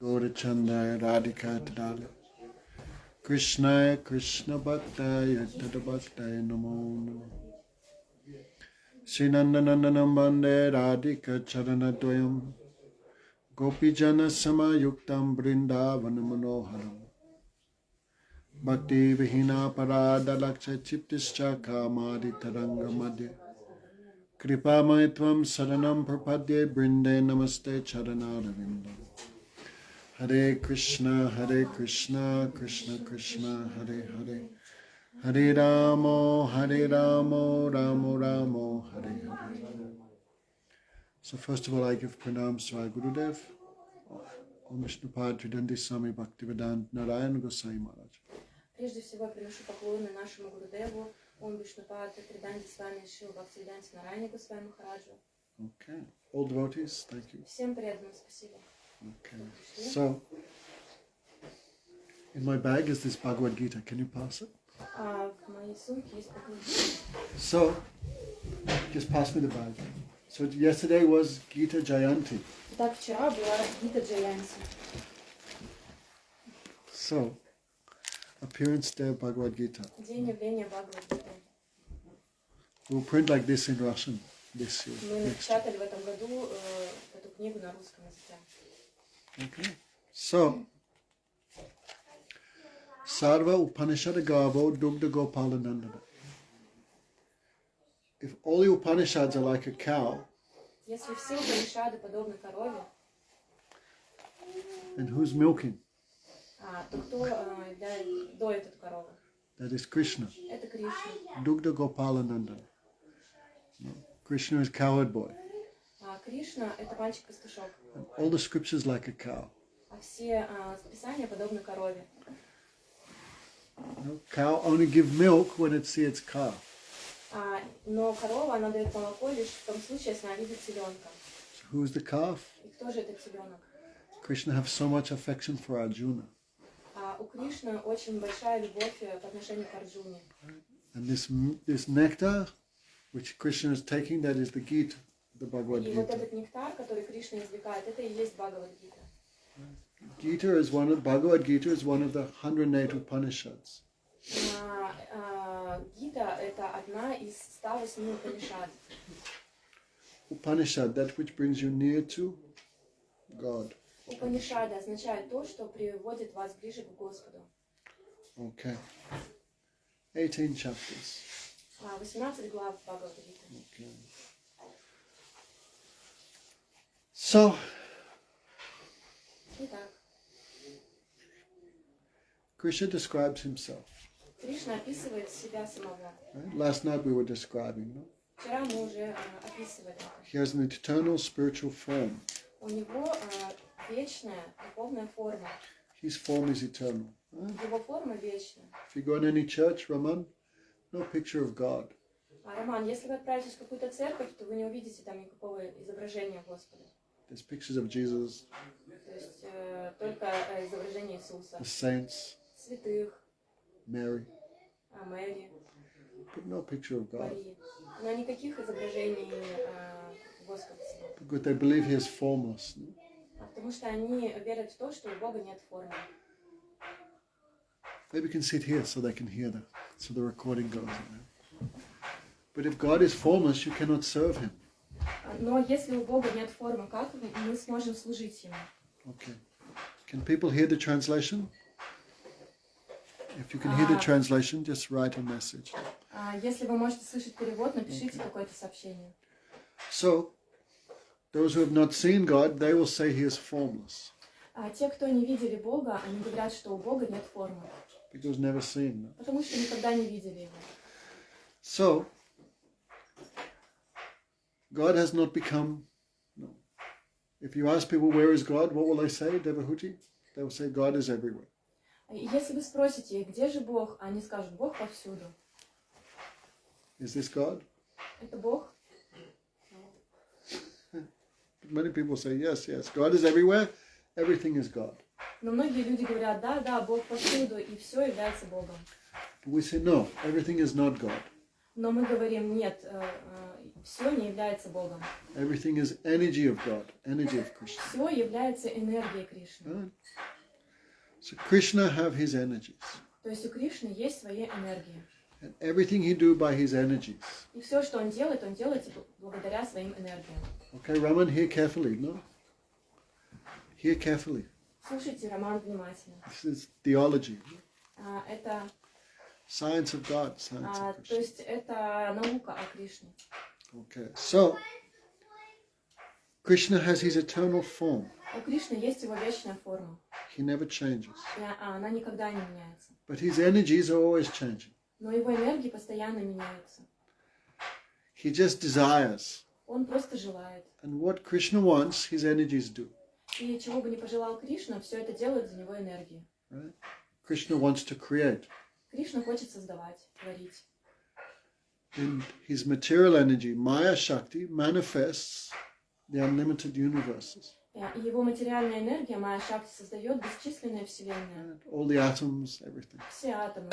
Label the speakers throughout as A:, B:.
A: Gaurachandaya Radhika Tadali Krishnaya Krishna Bhaktaya Tadabhaktaya Namo Namo Srinandanandanam Bande Radhika Charanadvayam Gopijana Samayuktam Brindavanam Manoharam Bhakti Vihina Parada Laksha Chiptischa Kamadi Taranga Madhya Kripa Maitvam Saranam Prapadye Brinde Namaste Charanaravinda Hare Krishna, Krishna Krishna, Hare Hare Hare Ramo, Ramo Ramo, Hare Hare. So first of all, I give pranams to our Gurudev, Om Vishnupad Tridanti Swami Bhaktivedanta Narayana Gosai Maharaj.
B: Прежде всего, я приношу поклоны нашему Гурудеву, Ом Вишнупад Триданти Свами Шил Бхактивиданти Нарайане Госвами Махараджу.
A: Okay. All devotees, thank you.
B: Всем преданным спасибо.
A: Okay. So, in my bag is this Bhagavad Gita. Can you pass it?
B: В моей сумке есть Бхагавад-гита.
A: So, just pass me the bag. So yesterday was Gita Jayanti.
B: Так, вчера была Гита Джаянти.
A: So, appearance day of Bhagavad Gita.
B: День явления Бхагавад-гиты.
A: We'll print like this in Russian this year.
B: Мы напечатали в этом году эту книгу на русском языке.
A: Okay. So, Sarva Upanishad Gavo Dugdha Gopalanandana. If all the Upanishads are like a cow,
B: Если все Упанишады подобны корове,
A: then who's milking?
B: то кто доит эту корову?
A: That is Krishna.
B: Это Кришна.
A: Dugdha Gopalanandana. Krishna is cowherd boy.
B: Кришна — это мальчик-пастушок.
A: And all the scriptures like a cow.
B: А все писания подобны корове.
A: Cow only give milk when it sees its calf.
B: Но корова, она дает молоко лишь в том случае, если она видит теленка.
A: So who is the calf?
B: И кто же этот теленок?
A: Krishna has so much affection for Arjuna.
B: У Кришны очень большая любовь по отношению к Арджуне.
A: And this nectar, which Krishna is taking, that is the Gita, the Bhagavad
B: И вот
A: Gita.
B: этот нектар, который Кришна извлекает, это и есть Бхагавад-гита.
A: Bhagavad Gita is one of the 108 Upanishads.
B: Гита — это одна из 108 Упанишад.
A: Upanishad, that which brings you near to God.
B: Упанишады означает то, что приводит вас ближе к Господу.
A: Okay. 18 chapters.
B: 18 глав Бхагавад-гиты.
A: Okay. So,
B: Итак,
A: Krishna describes himself.
B: Кришна описывает себя самого.
A: Right? Last night we were describing. No?
B: Вчера мы уже описывали это.
A: He has an eternal spiritual form.
B: У него вечная духовная форма.
A: His form is eternal. Right?
B: Его форма вечна.
A: If you go in any church, Raman, no picture of God.
B: Роман, если вы отправитесь в какую-то церковь, то вы не увидите там никакого изображения Господа.
A: There's pictures of Jesus,
B: То есть только изображение Иисуса,
A: the saints,
B: святых,
A: Mary,
B: Мэри,
A: but no picture of God.
B: Марии. Но никаких изображений Господа самого.
A: Because they believe he is formless. No?
B: Потому что они верят в то, что у Бога нет формы.
A: Maybe we can sit here so they can hear that, so the recording goes. But if God is formless, you cannot serve him.
B: Но если у Бога нет формы, как мы сможем служить Ему?
A: Okay. Can people hear the translation? If you can hear the translation, just write a message.
B: Если вы можете слышать перевод, напишите какое-то сообщение.
A: So, those who have not seen God, they will say he is formless.
B: Те, кто не видели Бога, они говорят, что у Бога нет формы.
A: Because never seen. No?
B: Потому что никогда не видели Его.
A: So, God has not become. No. If you ask people where is God, what will they say? Devahuti? They will say God is everywhere.
B: Если вы спросите, где же Бог, они скажут, Бог повсюду.
A: Is this God?
B: Это Бог?
A: Many people say yes, yes. God is everywhere. Everything is God.
B: Но многие люди говорят, да, да, Бог повсюду, и все является Богом.
A: But we say no, everything is not God.
B: Но мы говорим, нет, все не является Богом.
A: Everything is energy of God, energy of Krishna.
B: Все является энергией Кришны.
A: Right? So Krishna have his energies.
B: То есть у Кришны есть свои энергии.
A: And everything he do by his energies.
B: И все, что он делает благодаря своим энергиям.
A: Okay, Raman, hear carefully, no? Hear carefully.
B: Слушайте, Роман, внимательно.
A: This is theology.
B: Это,
A: Science of God, science of
B: то
A: Krishna.
B: есть это наука о Кришне.
A: Okay, so Krishna has his eternal form.
B: У Кришны есть его вечная форма.
A: He never changes.
B: И она никогда не меняется.
A: But his energies are always changing.
B: Но его энергии постоянно меняются.
A: He just desires.
B: Он просто желает.
A: And what Krishna wants, his energies do.
B: И чего бы ни пожелал Кришна, все это делает за него энергии.
A: Right? Krishna wants to create.
B: Кришна хочет создавать, творить.
A: In his material energy, Maya Shakti manifests the unlimited universes.
B: И его материальная энергия, Майя Шакти, создает бесчисленные вселенные.
A: All the atoms, everything.
B: Все атомы.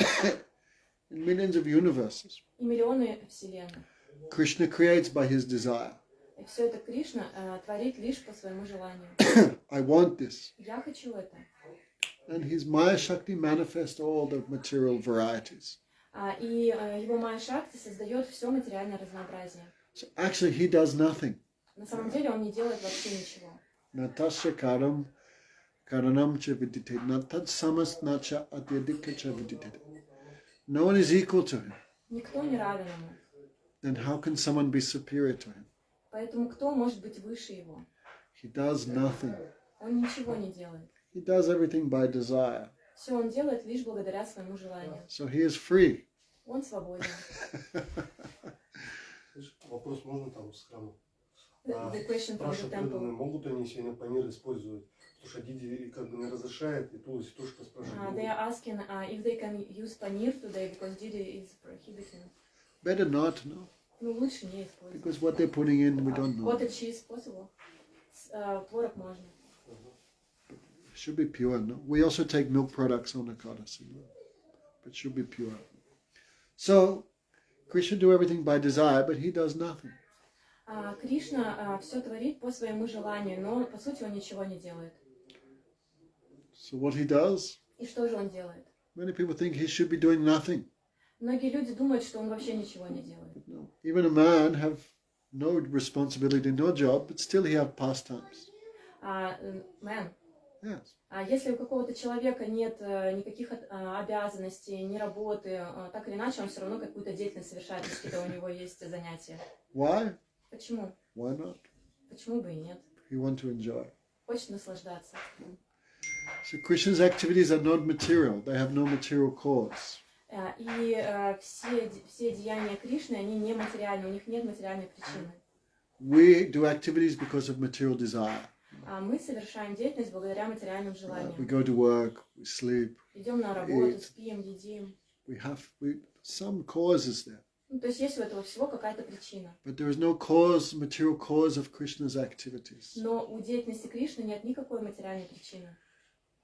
A: In millions of universes.
B: И миллионы вселенных.
A: Krishna creates by his desire.
B: И все это Кришна творит лишь по своему желанию.
A: I want this.
B: Я хочу это.
A: And his Maya Shakti manifests all the material varieties.
B: И его Майя Шакти создает все материальное разнообразие.
A: So actually he does nothing.
B: На самом деле он не делает вообще ничего.
A: Natasya karam karanam cha vidite. Natat samas nacha atyadika cha vidite. No one is equal to him.
B: Никто не равен ему.
A: Then how can someone be superior to him?
B: Поэтому кто может быть выше его?
A: He does nothing.
B: Он ничего не делает.
A: He does everything by desire.
B: Все он делает лишь благодаря своему желанию.
A: So he is free.
B: Он свободен.
C: Вопрос можно там с храма?
B: The question from
C: Наши
B: the
C: преданные
B: temple.
C: могут они сегодня панир использовать? Потому что Диди как бы не разрешает, и Тулси тоже спрашивает.
B: They are asking if they can use paneer today because Didi is prohibiting.
A: Better not, no.
B: Ну, лучше не использовать.
A: Because what they're putting in, we don't know.
B: Cottage cheese possible. Творог можно.
A: It should be pure, no. We also take milk products on Ekadasi, no? But it should be pure. So, Krishna do everything by desire, but he does nothing.
B: Кришна все творит по своему желанию, но по сути он ничего не делает.
A: So what he does,
B: И что же он делает?
A: many people think he should be doing nothing.
B: Многие люди думают, что он вообще ничего не делает.
A: But no. Even a man have no responsibility, no job, but still he have pastimes.
B: Man,
A: Yes.
B: если у какого-то человека нет никаких обязанностей, ни работы, так или иначе он все равно какую-то деятельность совершает, если у него есть занятия.
A: Why?
B: Почему?
A: Why not?
B: Почему бы и нет?
A: He want to enjoy.
B: Хочет наслаждаться.
A: So Krishna's activities are not material. They have no material cause.
B: И все деяния Кришны, они не материальны, у них нет материальной причины.
A: We do activities because of material desire.
B: Мы совершаем деятельность благодаря материальным
A: We
B: желаниям.
A: go to work, we sleep.
B: Идем на работу, спим, едим.
A: Some cause is there.
B: Ну, то есть есть у этого всего какая-то причина.
A: But there is no cause, material cause of Krishna's activities.
B: Но у деятельности Кришны нет никакой материальной причины.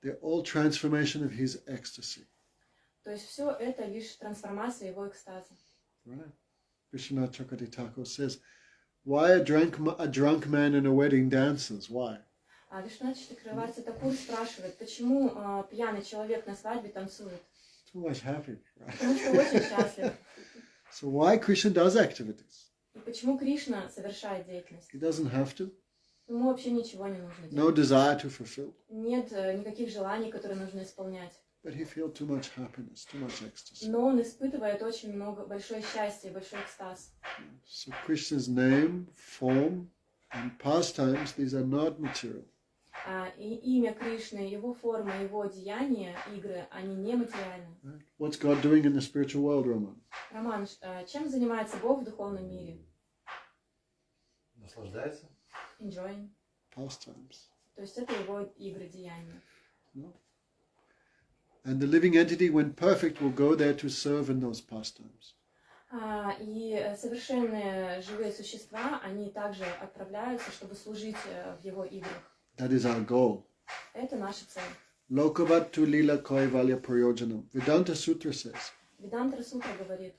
A: They're all transformation of his ecstasy.
B: То есть все это лишь трансформация его экстаза.
A: Right? Vishwanath Chakravarti Thakur says, why a drunk man in a wedding dances? Why?
B: Вишванат Чакраварти Такур спрашивает, почему пьяный человек на свадьбе танцует?
A: Too much happy. Right?
B: Потому что очень счастлив.
A: So why Krishna does activities?
B: И почему Кришна совершает деятельность?
A: He doesn't have to.
B: Ему вообще ничего не нужно
A: No
B: делать.
A: desire to fulfill.
B: Нет никаких желаний, которые нужно исполнять.
A: But he feels too much happiness, too much ecstasy.
B: Но он испытывает очень много, большое счастье, большой экстаз.
A: So Krishna's name, form, and pastimes, these are not material.
B: И имя Кришны, его форма, его деяния, игры, они не материальны.
A: Right? What's God doing in the spiritual world, Roman?
B: Роман, чем занимается Бог в духовном мире?
C: Наслаждается?
B: Enjoying.
A: Pastimes.
B: То есть это его игры, деяния.
A: No? And the living entity, when perfect, will go there to serve in those pastimes.
B: И совершенные живые существа, они также отправляются, чтобы служить в его играх.
A: That is our goal.
B: Это наша цель.
A: Lokavattu lila kaivalya prayojanam. Vedanta Sutra says,
B: Ведантра Сутра говорит,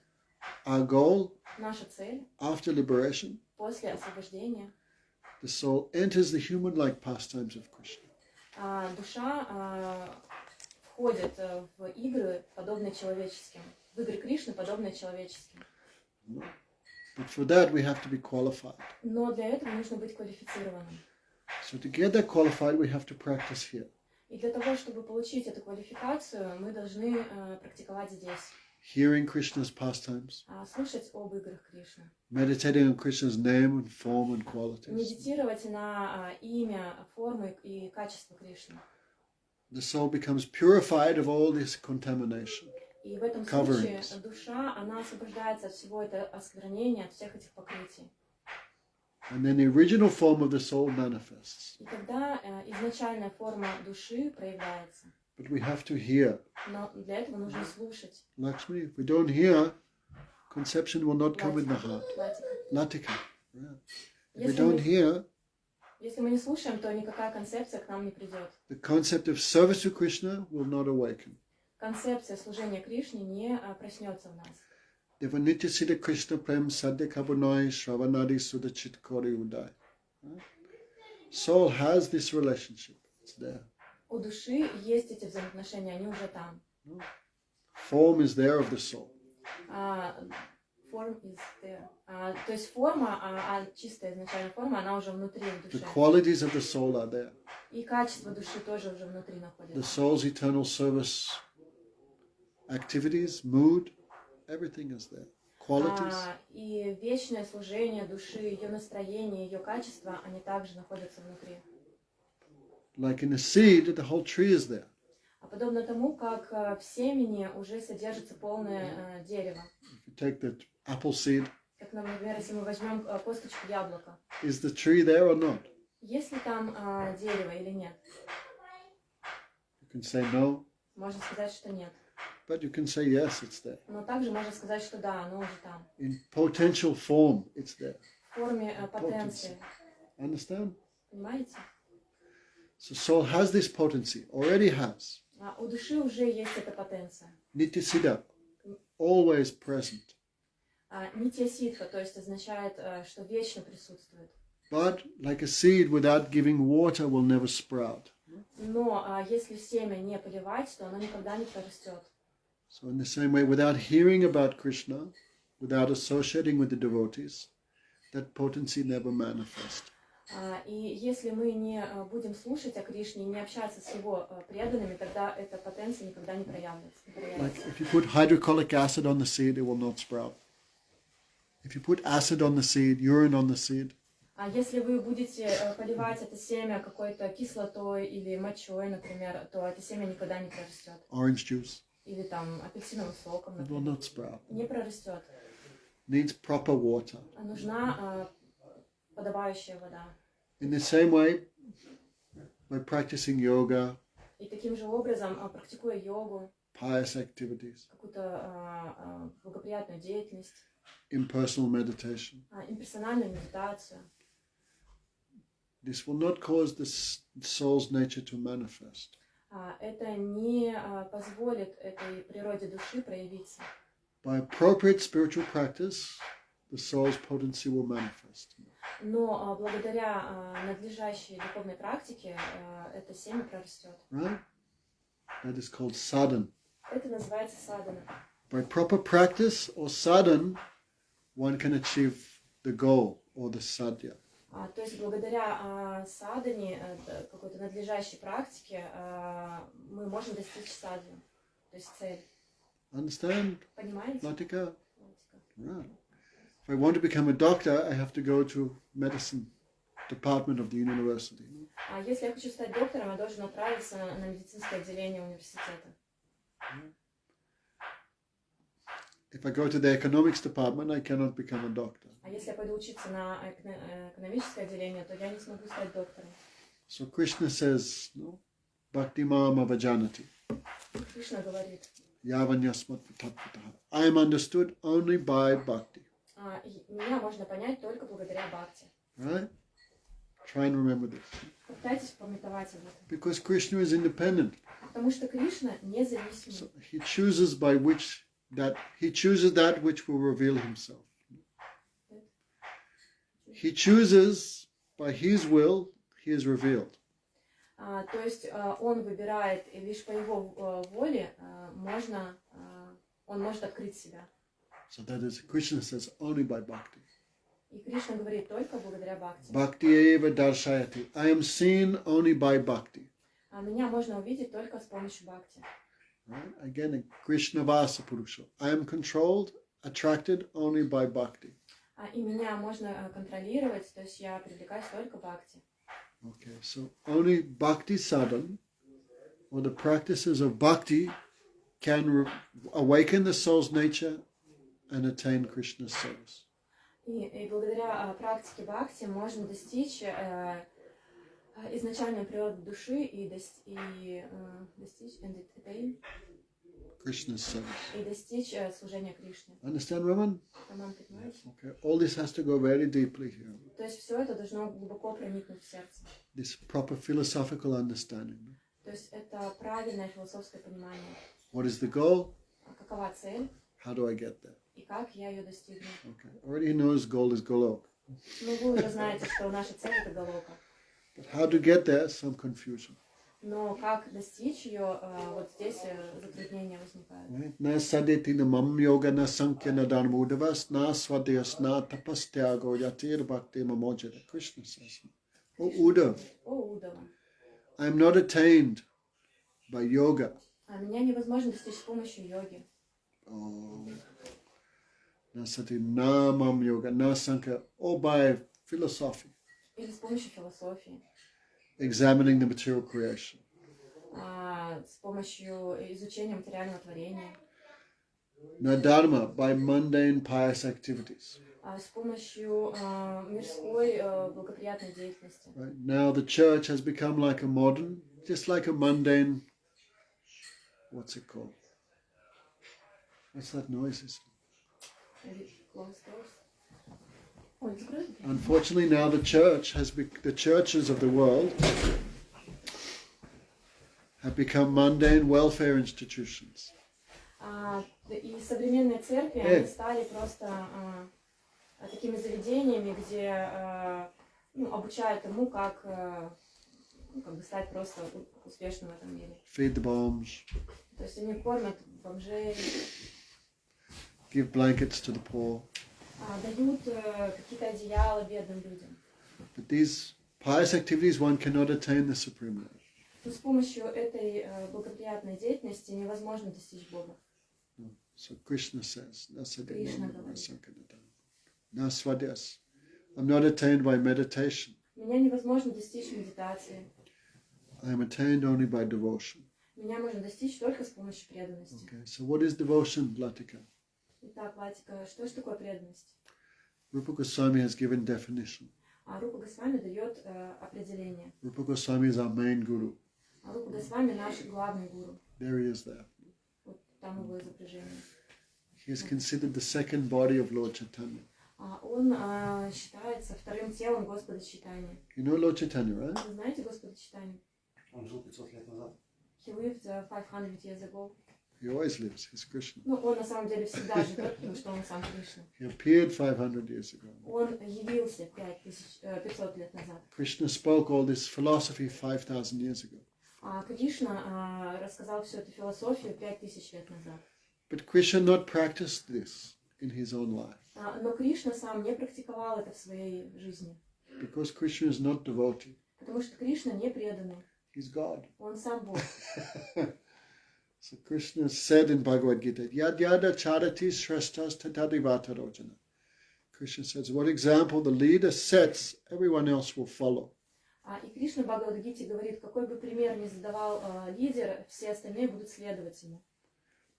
A: Our goal,
B: Наша цель
A: after liberation,
B: после освобождения,
A: the soul enters the human-like pastimes of Krishna.
B: душа входит в игры, подобные человеческим. В игры Кришны, подобные человеческим.
A: But for that, we have to be qualified.
B: Но для этого нужно быть квалифицированным.
A: So to get that qualified, we have to practice here.
B: И для того, чтобы получить эту квалификацию, мы должны практиковать здесь.
A: Hearing Krishna's pastimes,
B: Слушать об играх Кришны.
A: meditating on Krishna's name and form and qualities.
B: Медитировать на имя, формы и качество Кришны.
A: The soul becomes purified of all this contamination.
B: И в этом случае душа, она освобождается от всего этого осквернения, от всех этих покрытий.
A: And then the original form of the soul manifests.
B: И тогда изначальная форма души проявляется.
A: But we have to hear.
B: Но для этого нужно слушать.
A: Lakshmi, if we don't hear, conception will not come in the heart. Latika. Yeah. If we don't hear,
B: если мы не слушаем, то никакая концепция к нам не придет.
A: the concept of service to Krishna will not awaken.
B: Концепция служения Кришне не проснется в нас.
A: Devanitya Siddha Krishna Prem Sadhya Kabunai Shravanadi Sudachit Kori Uday. Soul has this relationship. It's there.
B: У души есть эти взаимоотношения, они уже там.
A: Form is there of the soul.
B: Form is there. То есть форма, чистая изначальная форма, она уже внутри души.
A: The qualities of the soul are there.
B: И качество души тоже уже внутри находится.
A: The soul's eternal service activities, mood, everything is there. Qualities.
B: И вечное служение души, ее настроение, ее качество, они также находятся внутри.
A: Like in a seed, the whole tree is there.
B: Подобно тому, как в семени уже содержится полное дерево.
A: If you take the apple seed,
B: Как, например, если мы возьмем косточку яблока.
A: is the tree there or not?
B: Есть ли там дерево или нет?
A: You can say no,
B: Можно сказать, что нет.
A: but you can say yes, it's there.
B: Но также можно сказать, что да, оно уже там.
A: In potential form, it's there.
B: В форме потенции.
A: Understand?
B: Понимаете?
A: So soul has this potency, already has.
B: У души уже есть эта потенция.
A: Nitya Siddha, always present.
B: Нитья ситха, то есть означает, что вечно присутствует.
A: But like a seed without giving water will never sprout.
B: Но если семя не поливать, то оно никогда не прорастет.
A: So in the same way, without hearing about Krishna, without associating with the devotees, that potency never manifests.
B: И если мы не будем слушать о Кришне, не общаться с его преданными, тогда эта потенция никогда не проявится.
A: Like if you put hydrochloric acid on the seed, it will not sprout. If you put acid on the seed, urine on the seed,
B: А если вы будете поливать это семя какой-то кислотой или мочой, например, то это семя никогда не прорастет.
A: orange juice,
B: Или там апельсиновым соком,
A: it will
B: например.
A: not sprout.
B: Не прорастет.
A: Needs proper water.
B: Нужна подобающая вода.
A: In the same way, by practicing yoga,
B: И таким же образом, практикуя йогу,
A: pious activities,
B: какую-то благоприятную деятельность,
A: impersonal meditation,
B: имперсональную медитацию,
A: this will not cause the soul's nature to manifest.
B: это не позволит этой природе души проявиться.
A: By appropriate spiritual practice, the soul's potency will manifest.
B: Но благодаря надлежащей духовной практике это семя прорастет.
A: Right? That is called sadhana.
B: Это называется садхана.
A: By proper practice or sadhana, one can achieve the goal or the sadhya.
B: То есть благодаря садхане, какой-то надлежащей практике, мы можем достичь садханы, то есть цель.
A: Understand?
B: Понимаете?
A: Latika? Right. If I want to become a doctor, I have to go to medicine department of the university.
B: Если я хочу стать доктором, я должен отправиться на медицинское отделение университета.
A: If I go to the economics department, I cannot become a doctor.
B: Если я пойду учиться на экономическое отделение, то я не смогу стать доктором.
A: So Krishna says, no, Bhakti Mama Vajanati.
B: Кришна говорит,
A: Yavanyasmat Tattvataha. I am understood only by bhakti.
B: меня можно понять только благодаря бхакти.
A: Right? Try and remember this.
B: Попытайтесь памятовать об этом.
A: Because Krishna is independent.
B: Потому что Кришна независимый.
A: So he chooses by which that he chooses that which will reveal himself. He chooses by his will, he is revealed.
B: То есть он выбирает, и лишь по его воле он может открыть себя.
A: So that is, Krishna says, only by bhakti.
B: И Кришна говорит только благодаря бхакти.
A: Bhakti eva darshayati. I am seen only by bhakti.
B: А меня можно увидеть только с помощью бхакти.
A: Right? Again, Krishna Vasa Purusha. I am controlled, attracted only by bhakti.
B: И меня можно контролировать, то есть я привлекаюсь только бхакти.
A: Okay, so only bhakti sadhana, or the practices of bhakti, can awaken the soul's nature and attain Krishna's service.
B: И благодаря практике бхакти можно достичь изначальной природы души и достичь
A: Krishna's service.
B: И достичь служения Кришне.
A: Understand, Raman?
B: Роман, понимаешь?
A: Okay, all this has to go very deeply here.
B: То есть все это должно глубоко проникнуть в сердце.
A: This proper philosophical understanding.
B: То есть это правильное философское понимание.
A: What is the goal?
B: Какова цель?
A: How do I get there?
B: И как я ее достигну?
A: Okay, already he knows goal is golok.
B: Ну, вы уже знаете, что наша цель это Галока.
A: But how to get there, some confusion.
B: Но как достичь ее, вот здесь затруднения возникают.
A: Right? Na sadeti na mam yoga na sankhya na dharmudavas na swadhyas na tapastyago yatir bhakti mamojada. Krishna says, O Uddhav,
B: О, Удава.
A: I am not attained by yoga.
B: А меня невозможно достичь с помощью йоги.
A: Oh, na sati na mam yoga na sankhya, or by philosophy,
B: Или с помощью философии.
A: examining the material creation.
B: С помощью изучения материального творения.
A: Na dharma, by mundane pious activities.
B: С помощью мирской благоприятной деятельности.
A: Right? Now the church has become like a modern, just like a mundane, what's it called? What's that noise? Unfortunately, now the church the churches of the world have become mundane welfare institutions.
B: И современные церкви они стали просто такими заведениями, где обучают тому, как бы стать просто успешным в этом мире.
A: Feed the bombs.
B: То есть они кормят бомжей.
A: Give blankets to the poor.
B: Дают какие-то одеяла бедным людям.
A: But these pious activities, one cannot attain the supreme Lord.
B: Но с помощью этой благоприятной деятельности невозможно достичь Бога.
A: So Krishna says,
B: Krishna
A: Nasvadyas. I'm not attained by meditation.
B: Меня невозможно достичь медитации.
A: I am attained only by devotion.
B: Меня можно достичь только с помощью преданности.
A: Okay, so what is devotion, Latika?
B: Итак, Латика, что же такое преданность?
A: Rupa Goswami has given definition.
B: Рупа Госвами дает определение.
A: Rupa Goswami is our main guru.
B: Рупа Госвами наш главный гуру.
A: There he is there.
B: Вот там его изображение.
A: He is considered the second body of Lord Chaitanya.
B: Он считается вторым телом Господа Чайтаньи.
A: You know Lord Chaitanya, right?
B: Вы знаете Господа Чайтанью?
C: Он жил 500 лет назад.
B: He lived 500 years ago.
A: He always lives. He's Krishna.
B: Ну, он на самом деле всегда живет, потому что он сам Кришна.
A: He appeared 500 years ago.
B: Он явился 500 лет назад.
A: Krishna spoke all this philosophy 5,000 years ago.
B: Кришна рассказал всю эту философию 5000 лет назад.
A: But Krishna not practiced this in his own life.
B: Но Кришна сам не практиковал это в своей жизни.
A: Because Krishna is not devotee.
B: Потому что Кришна не преданный.
A: He's God.
B: Он сам Бог.
A: So Krishna said in Bhagavad Gita, Yad yada charati shrastas tatadivata rojana. Krishna says, what example the leader sets, everyone else will follow.
B: И Кришна в Бхагавад-гите говорит, какой бы пример ни задавал лидер, все остальные будут следовать ему.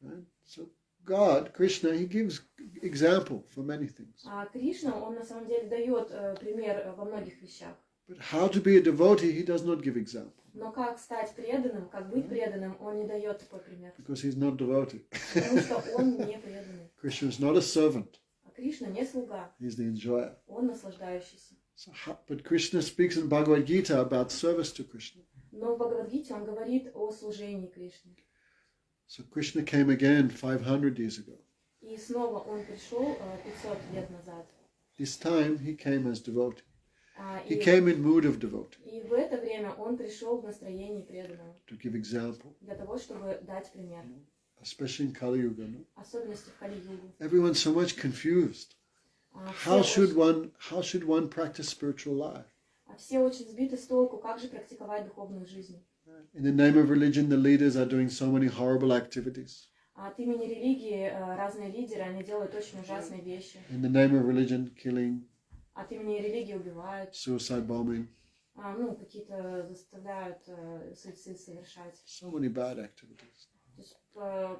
A: Right? So God, Krishna, he gives example for many things.
B: Кришна, он на самом деле дает пример во многих вещах.
A: But how to be a devotee, he does not give example.
B: Но как стать преданным, как быть преданным, он не дает такой пример.
A: Because he's not devotee.
B: Потому что он не преданный.
A: Krishna is not a servant.
B: Кришна не слуга.
A: He's the enjoyer.
B: Он наслаждающийся.
A: So but Krishna speaks in Bhagavad Gita about service to Krishna.
B: Но в Бхагавад-гите он говорит о служении Кришне.
A: So Krishna came again 500 years ago.
B: И снова он пришел 500 лет назад.
A: This time he came as devotee. He
B: И
A: came in mood of devotee
B: И в это время он пришел в настроении преданного,
A: to give example,
B: для того, чтобы дать пример.
A: especially in Kali Yuga. No?
B: Особенности в Кали-югу.
A: Everyone's so much confused. How should one practice spiritual life?
B: Все очень сбиты с толку, как же практиковать духовную жизнь.
A: In the name of religion, the leaders are doing so many horrible activities.
B: От имени религии разные лидеры, они делают очень ужасные вещи.
A: In the name of religion, killing,
B: От имени религии убивают.
A: suicide bombing,
B: Какие-то заставляют суицид совершать.
A: so many bad activities.
B: То есть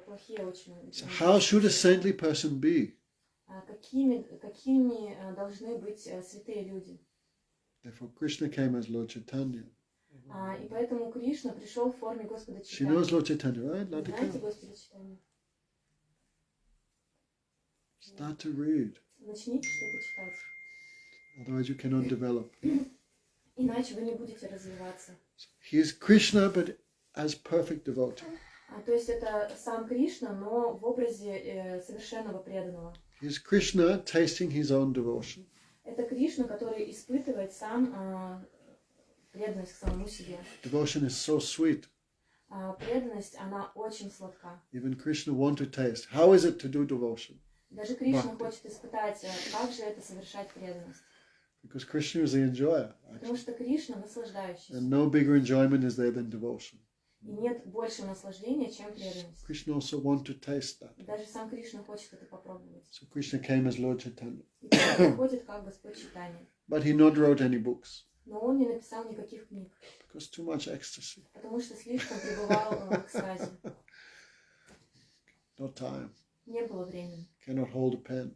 B: плохие очень.
A: So how should a saintly person be?
B: Какими должны быть святые люди?
A: Therefore, Krishna came as Lord Chaitanya.
B: И поэтому Кришна пришел в форме Господа
A: She knows
B: Чайтаньи.
A: Lord Chaitanya, right?
B: Знаете
A: Ladika?
B: Господа Чайтаньи?
A: Start to read.
B: Начните что-то читать.
A: Otherwise, you cannot develop.
B: Иначе вы не будете развиваться.
A: He is Krishna, but as perfect devotee.
B: То есть это сам Кришна, но в образе совершенного преданного.
A: He is Krishna tasting his own devotion.
B: Это Кришна, который испытывает сам преданность к самому себе.
A: Devotion is so sweet.
B: Преданность, она очень сладка.
A: Even Krishna want to taste. How is it to do devotion?
B: Даже Кришна хочет испытать, как же это совершать преданность.
A: Because Krishna is the enjoyer.
B: Потому что Кришна наслаждающийся.
A: And no bigger enjoyment is there than devotion.
B: И нет большего наслаждения, чем преданность.
A: Krishna also want to taste that.
B: Даже сам Кришна хочет это попробовать.
A: So Krishna came as Lord Chaitanya.
B: И приходит как Господь Чайтанья.
A: But he not wrote any books.
B: Но он не написал никаких книг,
A: Because too much ecstasy.
B: потому что слишком пребывал в экстазе.
A: No time.
B: Не было времени.
A: Cannot hold a pen.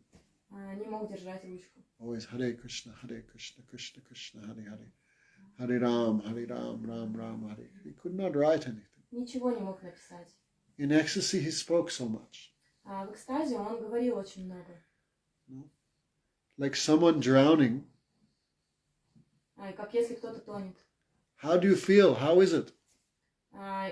B: Не мог держать ручку.
A: Always Hare Krishna, Krishna Krishna, Hare Hare. Hare Ram, Ram Ram, Hare. He could not write anything.
B: Ничего не мог написать.
A: In ecstasy, he spoke so much.
B: В экстазе он говорил очень много.
A: Like someone drowning.
B: Как если кто-то тонет.
A: How do you feel? How is it?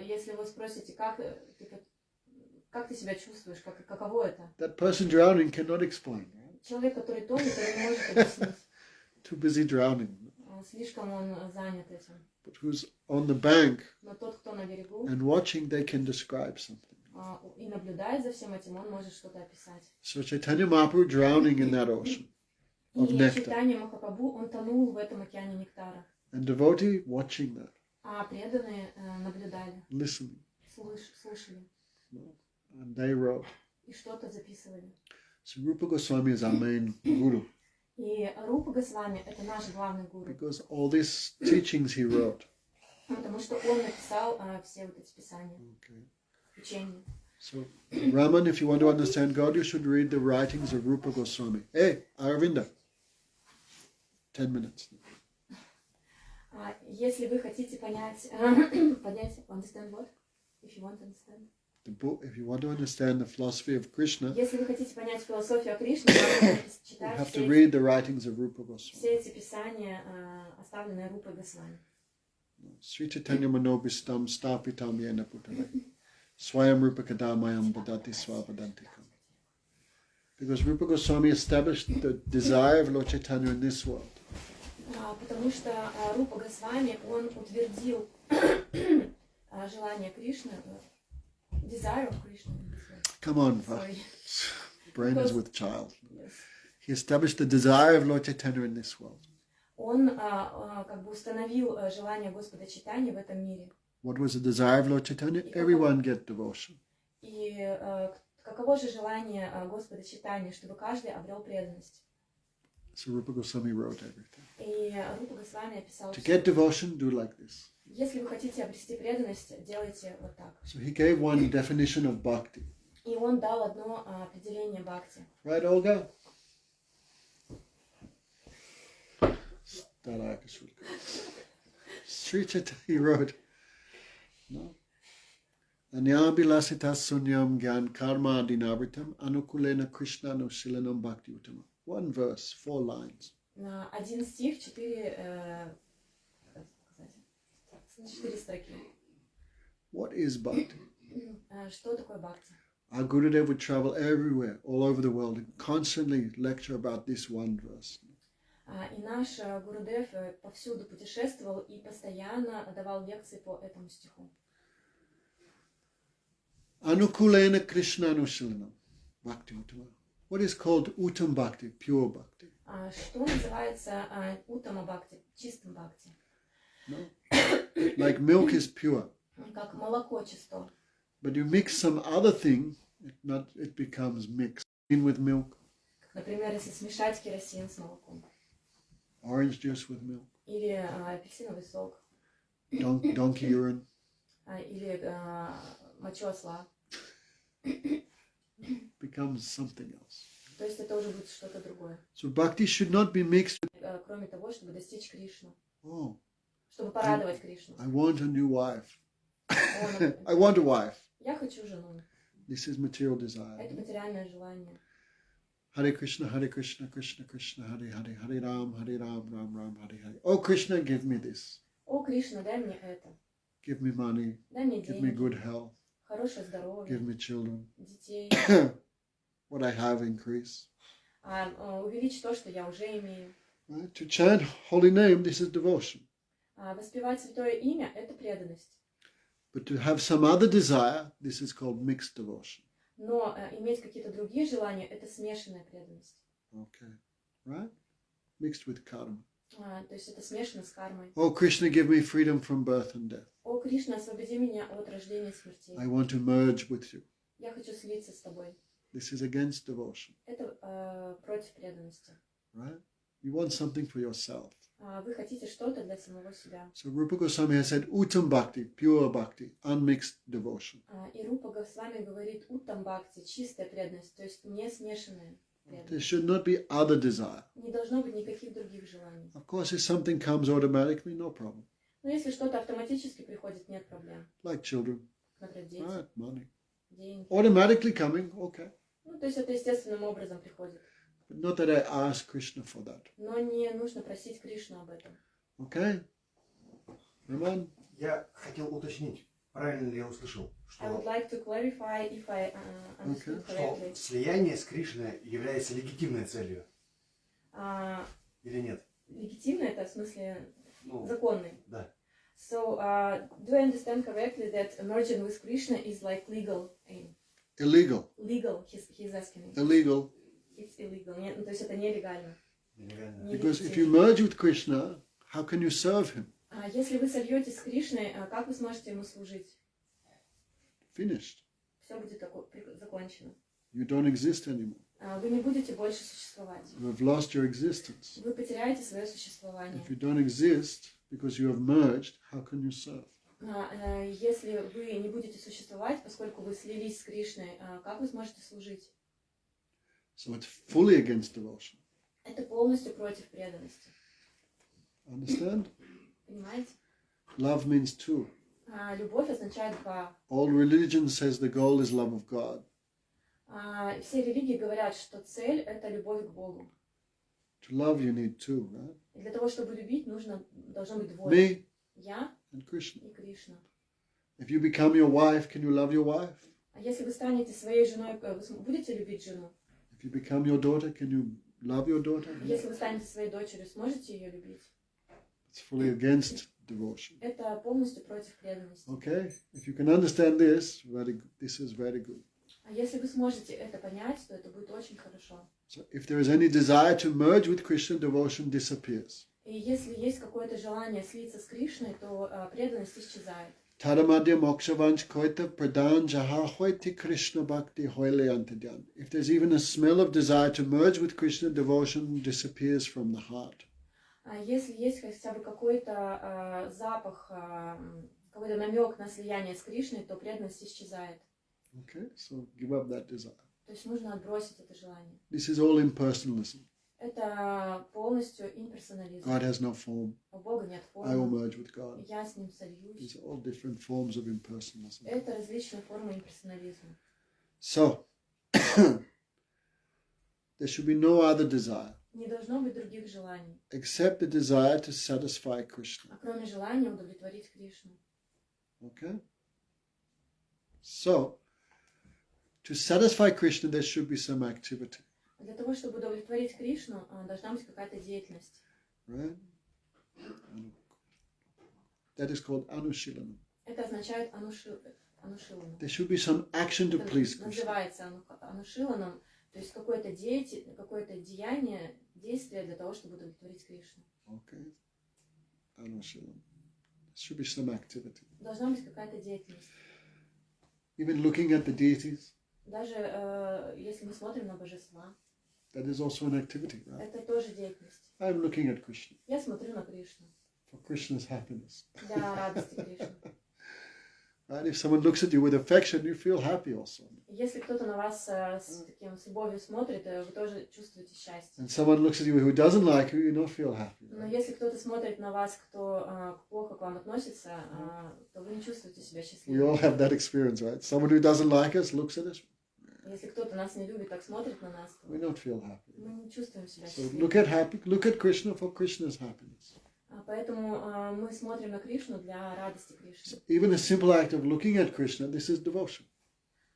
B: Если вы спросите, как ты себя чувствуешь, каково это?
A: That person drowning cannot explain. Right?
B: Человек, который тонет, он не может объяснить.
A: Too busy drowning.
B: Слишком он занят этим.
A: But who's on the bank
B: Но тот, кто на берегу
A: and watching, they can describe something.
B: и наблюдает за всем этим, он может что-то описать.
A: So Chaitanya Mahaprabhu drowning in that ocean of
B: И
A: nectar.
B: Чайтанья Махапрабху, он тонул в этом океане нектара.
A: And devotee watching that,
B: Преданные наблюдали,
A: listening.
B: слушали
A: And they wrote.
B: и что-то записывали.
A: So Rupa Goswami is our main guru.
B: И Рупа Госвами — это наш главный гуру.
A: Because all these teachings he wrote.
B: Потому что он написал все вот эти писания,
A: Okay.
B: учения.
A: So, Raman, if you want to understand God, you should read the writings of Rupa Goswami. Hey, Aravinda. 10 minutes.
B: Если вы хотите понять, understand what? If you want to understand.
A: The book, if you want to understand the philosophy of Krishna,
B: Если вы хотите понять философию Кришны, вам нужно
A: you
B: читать
A: have to read the writings of Rupa Goswami.
B: все эти писания, оставленные Рупой Госвами.
A: Sri Chaitanya Manobhistam Stapitam Yena Putale. Swayam Rupa Kadamayam Badati Swavadantikam. Because Rupa Goswami established the desire of Lord Chaitanya in this world.
B: Потому что Рупа Госвами, он утвердил желание Кришны, desire of Krishna.
A: Come on,
B: Sorry.
A: brain is with child. Yes. He established the desire of Lord Chaitanya in this world.
B: Он как бы установил желание Господа Чайтаньи в этом мире.
A: What was the desire of Lord Chaitanya? Everyone get devotion.
B: И каково же желание Господа Чайтаньи, чтобы каждый обрел преданность?
A: So Rupa Goswami wrote everything.
B: И Рупа Госвами описал.
A: To get devotion, do like this.
B: Если вы хотите обрести преданность, делайте вот так.
A: So he gave one definition of bhakti.
B: И он дал одно определение бхакти.
A: Right, Olga? Sri Chaitanya, he wrote, no? Anyabhilasita sunyam gyan karma adinavritam anukulena krishna nushilanam bhakti utama. One verse, 4 lines.
B: Один стих, 4 строки.
A: What is bhakti?
B: Что такое бхакти?
A: Our Gurudev would travel everywhere, all over the world, and constantly lecture about this one verse.
B: И наш Гурудев повсюду путешествовал и постоянно давал лекции по этому стиху.
A: Anukulena Krishna Anushilanam Bhakti Uttama. What is called Uttam Bhakti, pure Bhakti?
B: Что называется Уттама бхакти, чистым бхакти?
A: No? Like milk is pure.
B: Как молоко чисто.
A: But you mix some other thing, it becomes mixed in with milk.
B: Например, если смешать керосин с молоком.
A: Orange juice with milk.
B: Или апельсиновый сок.
A: Donkey urine.
B: Или мочу осла.
A: Becomes something else.
B: То есть это уже будет что-то другое.
A: So bhakti should not be mixed.
B: Кроме того, чтобы достичь Кришну.
A: Oh,
B: Чтобы порадовать Кришну.
A: I want a new wife. I want a wife.
B: Я хочу жену.
A: This is material desire.
B: Это материальное желание.
A: Hare Krishna, Krishna Krishna, Hare Hare, Hare Ram, Ram Ram, Hare Hare. Oh Krishna, give me this.
B: О, Кришна, дай мне это.
A: Give me money.
B: Дай мне
A: Give me
B: деньги.
A: good health.
B: Хорошее здоровье.
A: Give me children.
B: Детей.
A: What I have increase.
B: Увеличь то, что я уже имею.
A: Right? To chant holy name, this is devotion.
B: Воспевать святое имя – это преданность.
A: But to have some other desire, this is called mixed devotion.
B: Но иметь какие-то другие желания – это смешанная преданность.
A: Okay. Right? Mixed with karma.
B: То есть это смешано с кармой.
A: Oh Krishna, give me freedom from birth and death.
B: О, Кришна, освободи меня от рождения и смерти.
A: I want to merge with you.
B: Я хочу слиться с тобой.
A: This is against devotion.
B: Это против преданности.
A: Right? You want something for yourself.
B: Вы хотите что-то для самого себя.
A: So Rupa Goswami has said Uttam Bhakti, pure Bhakti, unmixed devotion.
B: И Рупа Госвами говорит Уттам Бхакти, чистая преданность, то есть не смешанная
A: There
B: преданность.
A: should not be other desire.
B: Не должно быть никаких других желаний.
A: Of course, if something comes automatically, no problem.
B: Но если что-то автоматически приходит, нет проблем.
A: Like children.
B: Например, дети,
A: Right, money.
B: деньги.
A: Automatically coming, okay.
B: Ну, то есть это естественным образом приходит.
A: But not that I ask Krishna for that.
B: Но не нужно просить Кришну об этом.
A: Okay? Raman?
D: Я хотел уточнить, правильно ли я услышал,
B: I would
D: что,
B: like to clarify if I understood correctly.
D: слияние с Кришной является легитимной целью
B: А,
D: или нет?
B: Легитимно это в смысле
D: Ну,
B: законный.
D: да.
B: So, do I understand correctly that merging with Krishna is like legal aim?
A: Illegal.
B: Legal, he's asking me.
A: Illegal.
B: It's illegal. Нет, ну, то есть это нелегально.
D: Нелегально.
A: Because if you merge with Krishna, how can you serve him?
B: Если вы сольетесь с Кришной, как вы сможете ему служить?
A: Finished.
B: Все будет закончено.
A: You don't exist anymore.
B: Вы не будете больше существовать.
A: You have lost your existence.
B: Вы потеряете свое существование.
A: If you don't exist because you have merged, how can you serve?
B: Если вы не будете существовать, поскольку вы слились с Кришной, как вы сможете служить?
A: So it's fully against devotion.
B: Это полностью против преданности.
A: Understand?
B: Понимаете?
A: Love means two.
B: Любовь означает два.
A: All religion says the goal is love of God.
B: Все религии говорят, что цель – это любовь к Богу.
A: To love you need two, right?
B: И для того, чтобы любить, должно быть двое.
A: Me
B: Я
A: and Krishna.
B: и Кришна.
A: If you become your wife, can you love your wife?
B: А если вы станете своей женой, вы будете любить жену?
A: If you become your daughter, can you love your daughter?
B: Если вы станете своей дочерью, сможете ее любить?
A: It's fully against devotion.
B: Это полностью против преданности.
A: Okay? If you can understand this, this is very good.
B: А если вы сможете это понять, то это будет очень хорошо.
A: So if there is any desire to merge with Krishna, devotion disappears.
B: И если есть какое-то желание слиться с Кришной, то преданность исчезает.
A: Tadamadya mokshavanch koita pradhan jaha hoiti Krishna bhakti hoile antadyan. If there's even a smell of desire to merge with Krishna, devotion disappears from the heart.
B: Если есть хотя бы какой-то запах, какой-то намек на слияние с Кришной, то преданность исчезает.
A: Okay, so give up that desire.
B: То есть нужно отбросить это желание.
A: This is all impersonalism.
B: Это полностью имперсонализм.
A: God has no form.
B: У Бога нет
A: I will
B: формы.
A: merge with God.
B: Я с ним сольюсь.
A: These are all different forms of impersonalism.
B: Это различные формы имперсонализма.
A: So, there should be no other desire
B: Не должно быть других желаний,
A: except the desire to satisfy Krishna.
B: кроме желания удовлетворить Кришну.
A: Okay? So, To satisfy Krishna, there should be some activity.
B: Для того, чтобы удовлетворить Кришну, должна быть какая-то деятельность.
A: Right? That is called Anushilanam.
B: Это означает анушиланам.
A: There should be some action to please
B: Это
A: Krishna.
B: называется анушиланам, то есть какое-то деяние, действие для того, чтобы удовлетворить Кришну.
A: Okay. Anushilanam. There should be some activity.
B: Должна быть какая-то деятельность.
A: Even looking at the deities,
B: Даже если мы смотрим на божества,
A: that is also an activity, right?
B: это тоже деятельность.
A: I'm looking at Krishna
B: Я смотрю на Кришну
A: for Krishna's happiness.
B: для радости Кришны.
A: Right? If someone looks at you with affection, you feel happy also.
B: Если кто-то на вас с любовью смотрит, вы тоже чувствуете счастье.
A: And someone looks at you who doesn't like you, you don't feel happy.
B: Но
A: Right?
B: если кто-то смотрит на вас, кто плохо к вам относится, то вы не чувствуете себя
A: We
B: счастливым.
A: all have that experience, right? Someone who doesn't like us looks at us,
B: Если кто-то нас не любит, так смотрит на нас, то
A: we don't feel happy.
B: мы не чувствуем себя
A: So
B: счастливым.
A: look at Krishna for Krishna's happiness.
B: Поэтому мы смотрим на Кришну для радости Кришны.
A: So even a simple act of looking at Krishna, this is devotion.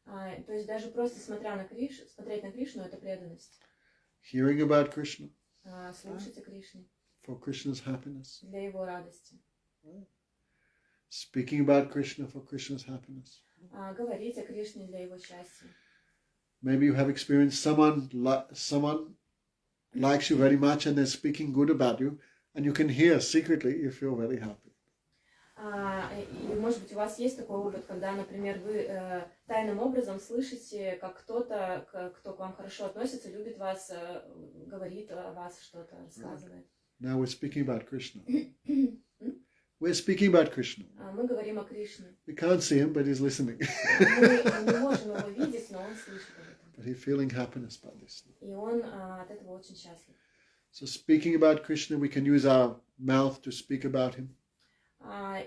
B: То есть даже просто смотреть на Кришну, это преданность.
A: Hearing about Krishna
B: Слушать о Кришне
A: for Krishna's happiness.
B: для его радости.
A: Speaking about Krishna for Krishna's happiness.
B: Говорить о Кришне для его счастья.
A: Maybe you have experienced someone likes you very much and they're speaking good about you, and you can hear secretly you feel very happy.
B: И, может быть, у вас есть такой опыт, когда, например, вы тайным образом слышите, как кто-то, кто к вам хорошо относится, любит вас, говорит о вас что-то, рассказывает.
A: Now we're speaking about Krishna. We're speaking about Krishna.
B: Мы говорим о Кришне.
A: We can't see him, but he's listening.
B: Мы не можем его видеть, но он слышит об этом.
A: But he's feeling happiness by this.
B: И он от этого очень счастлив.
A: So speaking about Krishna, we can use our mouth to speak about him.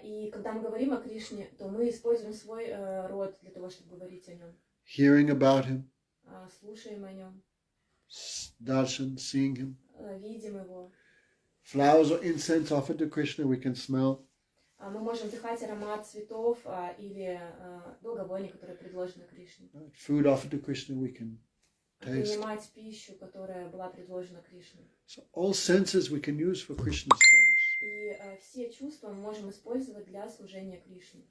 B: И когда мы говорим о Кришне, то мы используем свой рот для того, чтобы говорить о нем.
A: Hearing about him,
B: Слушаем о нем,
A: darshan, seeing him.
B: видим его.
A: Flowers or incense offered to Krishna, we can smell.
B: Мы можем вдыхать аромат цветов или благовоний, которые предложены Кришне.
A: Food offered to Krishna, we can taste.
B: Принимать пищу, которая была предложена Кришне.
A: So all senses we can use for Krishna's service.
B: И все чувства мы можем использовать для служения Кришне.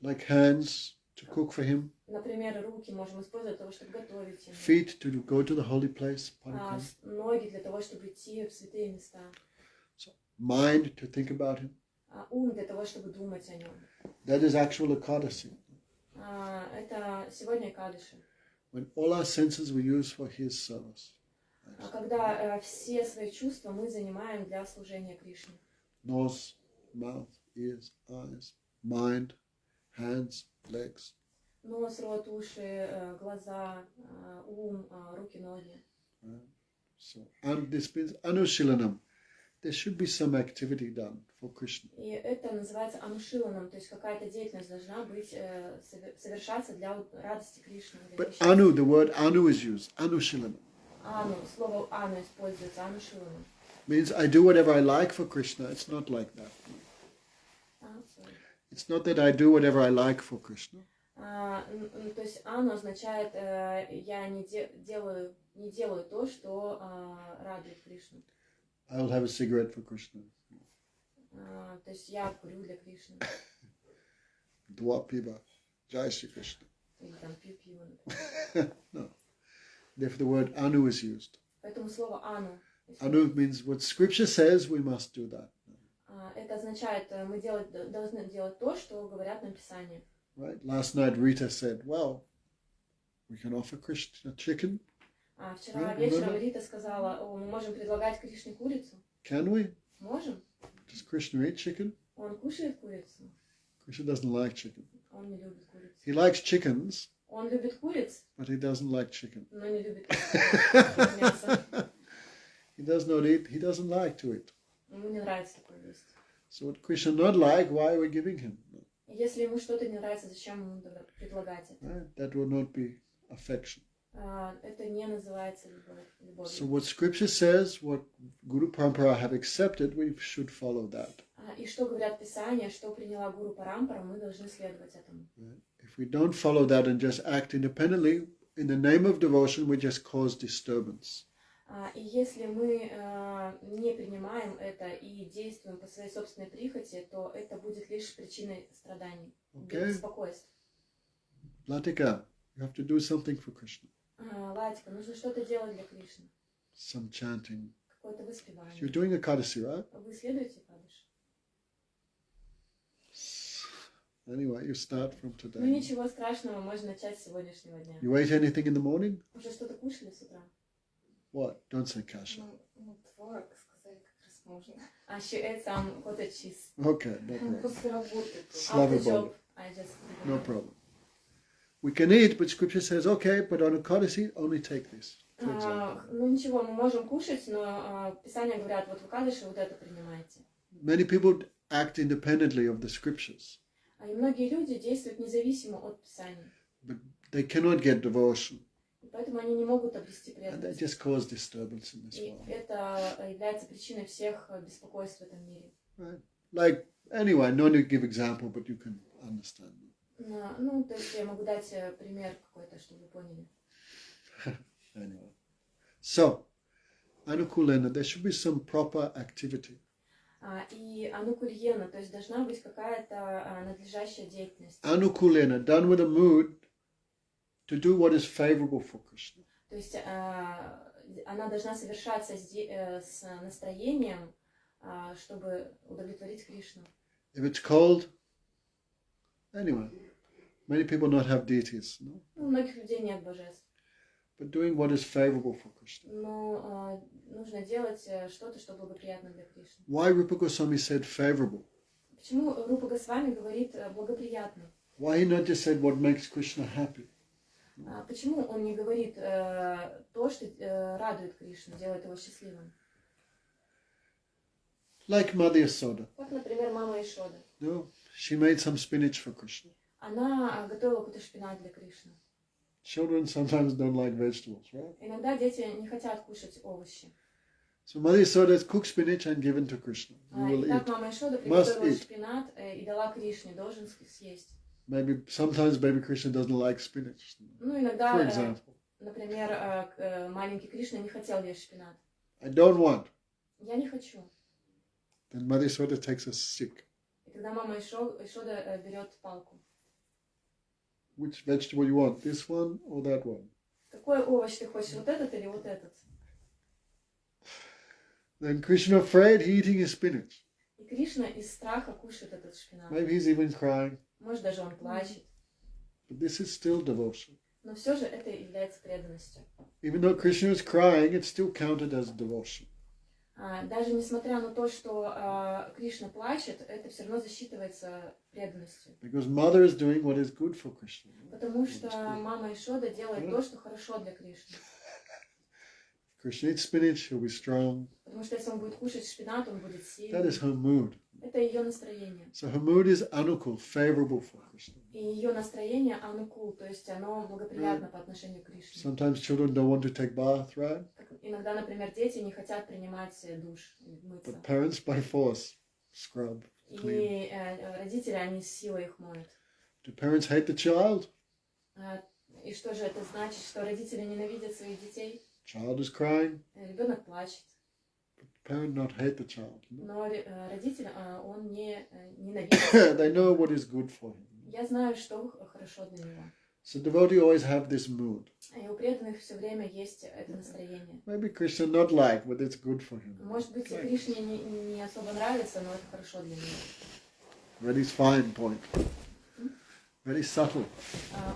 A: Like hands to cook for him,
B: Например, руки можем использовать для того, чтобы готовить ему.
A: feet to go to the holy place, parikram.
B: Ноги для того, чтобы идти в святые места.
A: So mind to think about him.
B: Ум для того, чтобы думать о нем.
A: That is actual Ekadasi.
B: Это сегодня Кадыши.
A: When all our senses we use for his service.
B: Когда все свои чувства мы занимаем для служения Кришне.
A: Nose, mouth, ears, eyes, mind, hands, legs.
B: Нос, рот, уши, глаза, ум, руки, ноги.
A: So, and this means Anushilanam. There should be some activity done for Krishna.
B: И это называется анушиланом, то есть какая-то деятельность должна быть, совершаться для радости Кришны.
A: But Anu, the word Anu is used. Anushilanam.
B: Слово ану используется, анушиланом.
A: Means I do whatever I like for Krishna. It's not like that. It's not that I do whatever I like for Krishna.
B: То есть ану означает, я не делаю то, что радует Кришну.
A: I will have a cigarette for Krishna.
B: То есть я курю для Кришны.
A: Dua piba. Jai Shri Krishna.
B: Или там пью пиво, например.
A: No. Therefore the word Anu is used.
B: Поэтому слово ану.
A: Anu means what scripture says, we must do that.
B: Это означает, мы должны делать то, что говорят нам Писания.
A: Right? Last night Rita said, well, we can offer Krishna chicken.
B: Вчера вечером Рита сказала, мы можем предлагать Кришне курицу.
A: Can we?
B: Можем.
A: Does Krishna eat chicken?
B: Он кушает курицу.
A: Krishna doesn't like chicken.
B: Он не любит курицу.
A: He likes chickens,
B: Он любит куриц,
A: but he doesn't like chicken.
B: но не любит мясо.
A: He does not eat, he doesn't like to eat.
B: Ему не нравится такое есть.
A: So what Krishna not like, why are we giving him?
B: Если ему что-то не нравится, зачем ему предлагать это?
A: Right? That would not be affection.
B: Это не называется любовью.
A: So what scripture says, what Guru Parampara have accepted, we should follow that.
B: И что говорят Писания, что приняла Гуру Парампара, мы должны следовать этому.
A: Right? If we don't follow that and just act independently, in the name of devotion, we just cause disturbance.
B: И если мы не принимаем это и действуем по своей собственной прихоти, то это будет лишь причиной страданий, беспокойств.
A: Latika, you have to do something for Krishna.
B: Ладика, нужно что-то делать для Кришны.
A: Some chanting.
B: Какое-то воспевание.
A: You're doing a Ekadasi, right?
B: Вы следуете Кадыш?
A: Anyway, you start from today.
B: Ну ничего страшного, можно начать с сегодняшнего дня.
A: You ate anything in the morning?
B: Уже что-то кушали с утра?
A: What? Don't say kasha.
E: Ну, творог сказать как раз можно.
B: She ate some cottage cheese.
A: Okay, no problem.
E: После работы.
A: Slava
B: After job,
A: Boga.
B: I just...
A: No problem. We can eat, but scripture says, okay, but on Ekadasi, only take this. For example.
B: Ну ничего, мы можем кушать, но Писания говорят, вот в Кадыше вот это принимайте.
A: Many people act independently of the scriptures,
B: И многие люди действуют независимо от Писания.
A: but they cannot get devotion.
B: И поэтому они не могут обрести
A: And they
B: преданность.
A: just cause disturbance in this
B: И
A: world.
B: это является причиной всех беспокойств в этом мире.
A: Right? Like, anyway, no need to give example, but you can understand.
B: Ну, то есть я могу дать пример какой-то, чтобы вы поняли.
A: Anyway. So, Anukulena, there should be some proper activity.
B: И анукульена, то есть должна быть какая-то надлежащая деятельность.
A: Anukulena, done with a mood to do what is favorable for Krishna.
B: То есть она должна совершаться с настроением, чтобы удовлетворить Кришну.
A: If it's cold, anyway, many people not have deities, no?
B: У многих людей нет божеств.
A: But doing what is favorable for Krishna.
B: Но нужно делать что-то, что благоприятно для Кришны.
A: Why Rupa Goswami said favorable?
B: Почему Рупа Госвами говорит благоприятно?
A: Why he not just said what makes Krishna happy?
B: Почему он не говорит то, что радует Кришну, делает его счастливым?
A: Like Mother Yasoda.
B: Как, например, мама Ишода.
A: No, she made some spinach for Krishna.
B: Она готовила какой-то шпинат для Кришны.
A: Children sometimes don't like vegetables, right?
B: Иногда дети не хотят кушать овощи.
A: So Mother Yasoda cooked spinach and given to Krishna. You will
B: И так
A: eat.
B: мама Ишода
A: Must
B: приготовила
A: eat.
B: шпинат и дала Кришне, должен съесть.
A: Maybe sometimes baby Krishna doesn't like spinach.
B: Ну,
A: For
B: иногда,
A: example,
B: например, маленький Кришна не хотел есть шпинат.
A: I don't want.
B: Я не хочу.
A: Then Mother Yasoda takes a stick.
B: И тогда мама Ишода берет палку.
A: Which vegetable you want? This one or that one?
B: Какой овощ ты хочешь, вот этот или вот этот?
A: Then Krishna afraid he eating his spinach.
B: И Кришна из страха кушает этот шпинат.
A: Maybe he's even crying.
B: Может, даже он плачет.
A: But this is still devotion.
B: Но все же это является преданностью.
A: Even though Krishna is crying, it's still counted as devotion.
B: Даже несмотря на то, что Кришна плачет, это все равно засчитывается преданностью.
A: Because mother is doing what is good for Krishna.
B: Потому что мама Ишода делает то, что хорошо для Кришны.
A: If Krishna eats spinach, he'll be strong.
B: Потому что если он будет кушать шпинат, он будет
A: That is
B: сильным.
A: her mood.
B: Это ее настроение.
A: So her mood is anukul, favorable for Krishna.
B: И ее настроение анукул, то есть оно благоприятно по отношению к Кришне.
A: Sometimes children don't want to take bath, right?
B: Как иногда, например, дети не хотят принимать душ, мыться.
A: But parents by force scrub,
B: И
A: clean.
B: родители, они с силой их моют.
A: Do parents hate the child?
B: И что же это значит, что родители ненавидят своих детей?
A: Child is crying.
B: Ребенок плачет,
A: Parent not hate the child. No?
B: но родитель, он не ненавидит.
A: They know what is good for him.
B: Я знаю, что хорошо для него.
A: So devotee always have this mood.
B: И у преданных все время есть это настроение.
A: Maybe Krishna not like, but it's good for him.
B: Может быть, Кришне не особо нравится, но это хорошо для него.
A: Very fine point. Very subtle.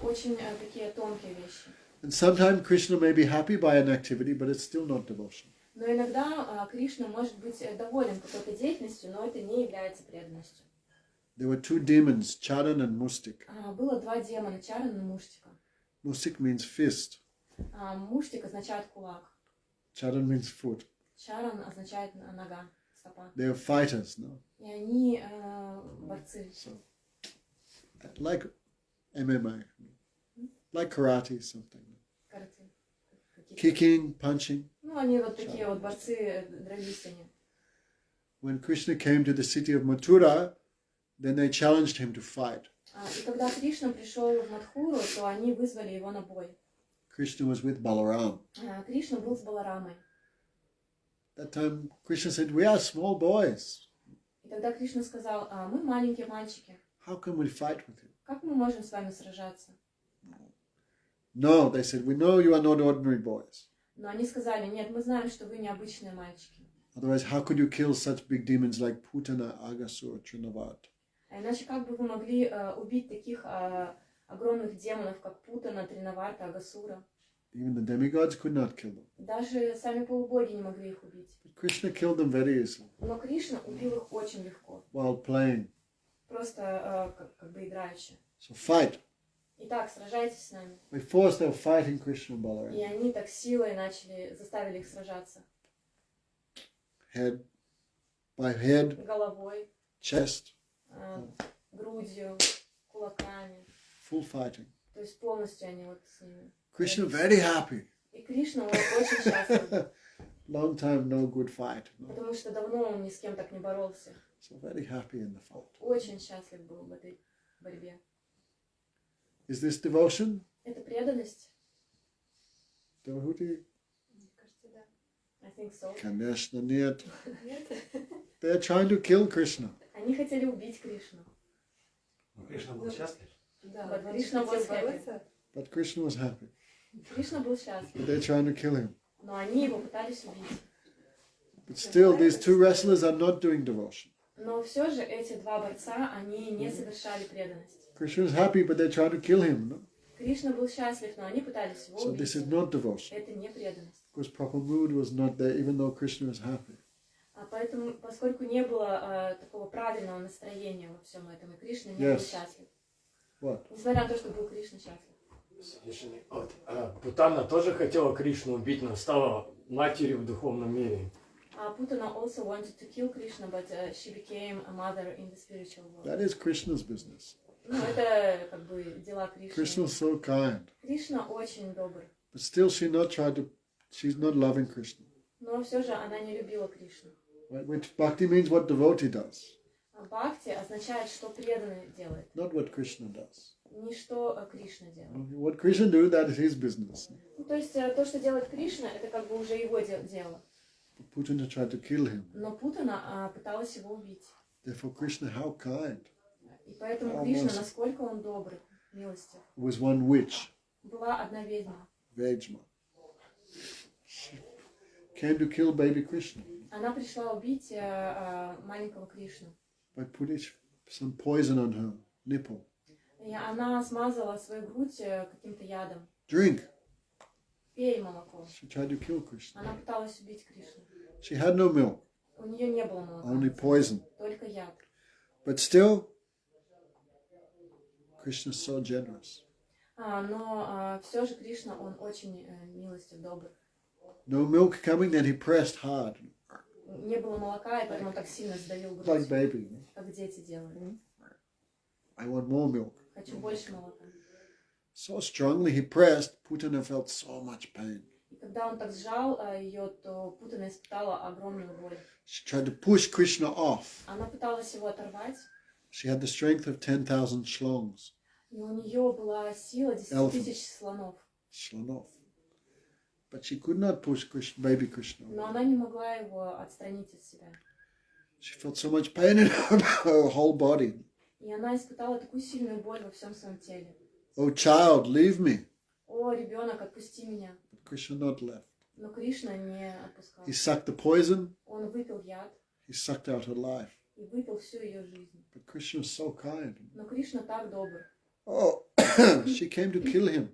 B: Очень такие тонкие вещи.
A: And sometimes Krishna may be happy by an activity, but it's still not devotion.
B: Но иногда Кришна может быть доволен какой-то деятельностью, но это не является преданностью.
A: There were two demons, Charan and Mustik.
B: Было два демона, Чаран и Муштика.
A: Mustik means fist.
B: Муштик означает кулак.
A: Charan means foot.
B: Чаран означает нога, стопа.
A: They are fighters, no?
B: И они борцы.
A: So, like MMA, like karate, something.
B: Карате.
A: Kicking, punching.
B: Ну, они вот такие вот борцы, дрались они.
A: When Krishna came to the city of Mathura, then they challenged him to fight.
B: И когда Кришна пришел в Мадхуру, то они вызвали его на бой.
A: Krishna was with Balaram.
B: Кришна был с Баларамой.
A: That time Krishna said, we are small boys.
B: И тогда Кришна сказал: мы маленькие мальчики.
A: How can we fight with you?
B: Как мы можем с вами сражаться?
A: No, they said, we know you are not ordinary boys.
B: Но они сказали: нет, мы знаем, что вы необычные мальчики.
A: Otherwise, how could you kill such big demons like Putana, Aghasur, Trinavat?
B: А иначе как бы вы могли убить таких огромных демонов, как Путана, Тринаварта, Агасура?
A: Even the demigods could not kill them.
B: Даже сами полубоги не могли их убить.
A: But Krishna killed them very easily
B: Но Кришна убил их очень легко.
A: while playing.
B: Просто как бы играюще.
A: So fight.
B: Итак, сражайтесь с нами.
A: By force, they were fighting Krishna and
B: И
A: Balaram.
B: они так силой заставили их сражаться.
A: Head by head,
B: Головой,
A: chest,
B: грудью, кулаками.
A: full fighting.
B: То есть полностью они вот с ними.
A: Krishna very happy.
B: И Кришна очень счастлив,
A: Long time no good fight. No?
B: потому что давно он ни с кем так не боролся.
A: So very happy in the fight.
B: Очень счастлив был в этой борьбе.
A: Is this devotion?
B: Это преданность?
A: Devohuti?
E: Мне кажется, да.
B: I think so.
A: Kaneshna нет.
E: Нет?
A: They're trying to kill Krishna.
B: Они хотели убить Кришну.
D: Но Кришна был счастлив.
E: Да,
B: Вот
E: он
B: Кришна
E: хотел
B: was happy.
E: бороться.
A: But Krishna was happy.
B: Кришна был счастлив.
A: But they're trying to kill him.
B: Но они его пытались убить.
A: But still, these two wrestlers are not doing devotion.
B: Но все же эти два борца, они не совершали преданность.
A: Krishna is happy, but they're trying to kill him. No?
B: Кришна был счастлив, но они пытались его
A: So this
B: убить.
A: is not devotion.
B: Это не преданность.
A: Because proper mood was not there, even though Krishna is happy.
B: А поэтому, поскольку не было такого правильного настроения во всем этом, и Кришна не был
A: Yes.
B: счастлив.
A: What?
B: Несмотря на то, что был Кришна счастлив.
F: Вот, Путана тоже хотела Кришну убить, но стала матерью в духовном мире.
B: Putana also wanted to kill Krishna, but she became a mother in the spiritual world.
A: That is Krishna's business.
B: Ну, это как бы дела Кришны.
A: Krishna is so kind.
B: Кришна очень добр,
A: But still, she's not loving Krishna.
B: но все же она не любила Кришну.
A: Right? Which bhakti means what devotee does,
B: А бхакти означает, что преданный делает,
A: not what Krishna does.
B: не что Кришна делает.
A: What Krishna do, that is his business.
B: Ну, то есть то, что делает Кришна, это как бы уже его дело.
A: But Putana tried to kill him.
B: Но Путана пыталась его убить.
A: Therefore, Krishna, how kind.
B: И поэтому
A: А,
B: Кришна,
A: может.
B: насколько он добрый, милостив.
A: There was one witch,
B: Была одна ведьма.
A: Vejma. She came to kill baby Krishna
B: Она пришла убить маленького Кришну.
A: by putting some poison on her nipple.
B: И она смазала свою грудь каким-то ядом.
A: Drink.
B: Пей молоко.
A: She tried to kill Krishna.
B: Она пыталась убить Кришну.
A: She had no milk,
B: У нее не было молока.
A: only poison.
B: Только яд.
A: But still, Krishna is so generous.
B: Но все же Кришна, он очень милостив, добр.
A: No milk coming, then he pressed hard,
B: Не было молока, и поэтому он так сильно сдавил грудь,
A: like baby.
B: как дети делают.
A: I want more milk.
B: Хочу больше молока.
A: So strongly he pressed, Putana felt so much pain.
B: И когда он так сжал ее, то Путана испытала огромную боль.
A: She tried to push Krishna off.
B: Она пыталась его оторвать,
A: She had the strength of 10,000 shlongs.
B: и у нее была сила 10 тысяч слонов.
A: Shlonov. But she could not push baby Krishna.
B: Но она не могла его отстранить от себя.
A: She felt so much pain in her whole body.
B: И она испытала такую сильную боль во всем своем теле.
A: Oh child, leave me.
B: О, ребенок, отпусти меня.
A: But Krishna not left.
B: Но Кришна не отпускал.
A: He sucked the poison.
B: Он выпил яд
A: He sucked out her life.
B: и выпил всю ее жизнь.
A: But Krishna was so kind.
B: Но Кришна так добр.
A: Oh, she came to kill him.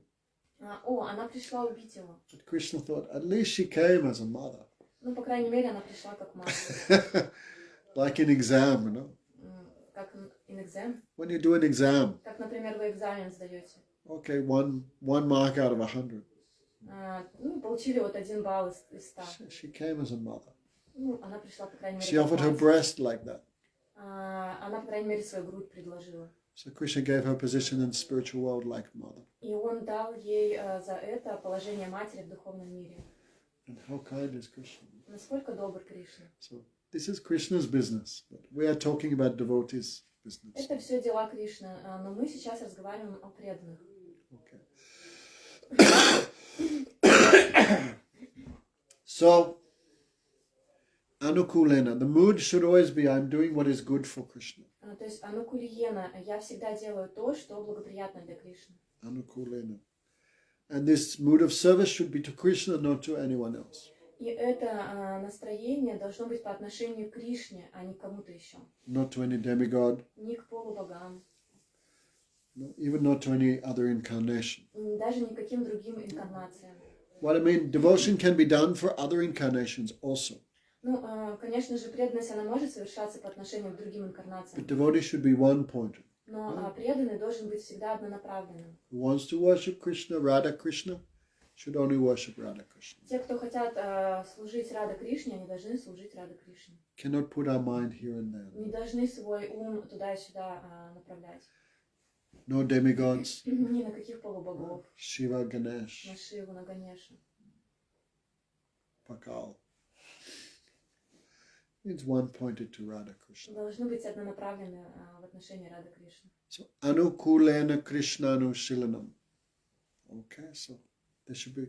B: Она пришла убить его.
A: But Krishna thought, at least she came as a mother.
B: Ну, по крайней мере, она пришла как мать.
A: Like in exam, you know.
B: Как in exam.
A: When you do an exam,
B: Как, например, вы экзамен сдаете.
A: okay, one mark out of 100.
B: Ну, получили вот 1 балл из 100.
A: She came as a mother.
B: Ну, она пришла, по крайней мере,
A: She
B: как
A: offered her
B: мать.
A: breast like that.
B: Она, по крайней мере, свою грудь предложила.
A: So Krishna gave her position in the spiritual world like mother.
B: И он дал ей за это положение матери в духовном мире.
A: And how kind is Krishna?
B: Насколько добр Кришна.
A: So this is Krishna's business, but we are talking about devotees' business.
B: Это все дела Кришны, но мы сейчас разговариваем о преданных.
A: Okay. So, anukulena, the mood should always be I'm doing what is good for Krishna.
B: То есть анукулиена, я всегда делаю то, что благоприятно для Кришны.
A: Anukulena. And this mood of service should be to Krishna, not to anyone else.
B: И это настроение должно быть по отношению к Кришне, а не к кому-то еще.
A: Not to any demigod,
B: Не к полубогам,
A: no, even not to any other incarnation.
B: даже ни к каким другим инкарнациям.
A: What I mean, devotion can be done for other incarnations also.
B: Ну, конечно же, преданность, она может совершаться по отношению к другим инкарнациям.
A: But devotee should be one-pointed.
B: Но преданный должен быть всегда однонаправленным.
A: Who wants to worship Krishna, Radha Krishna, should only worship Radha Krishna.
B: Те, кто хотят служить Рада Кришне, они должны служить Рада Кришне.
A: Cannot put our mind here and there.
B: Не должны свой ум туда и сюда направлять.
A: No demigods,
B: Ни на каких полубогов.
A: Shiva, Ganesh,
B: На Шиву, на Ганешу.
A: Pakal. It's one-pointed to Radha Krishna.
B: Должны быть однонаправлены в отношении Рады Кришны.
A: So, anukulena Krishnanu shilanam. Okay, so there should be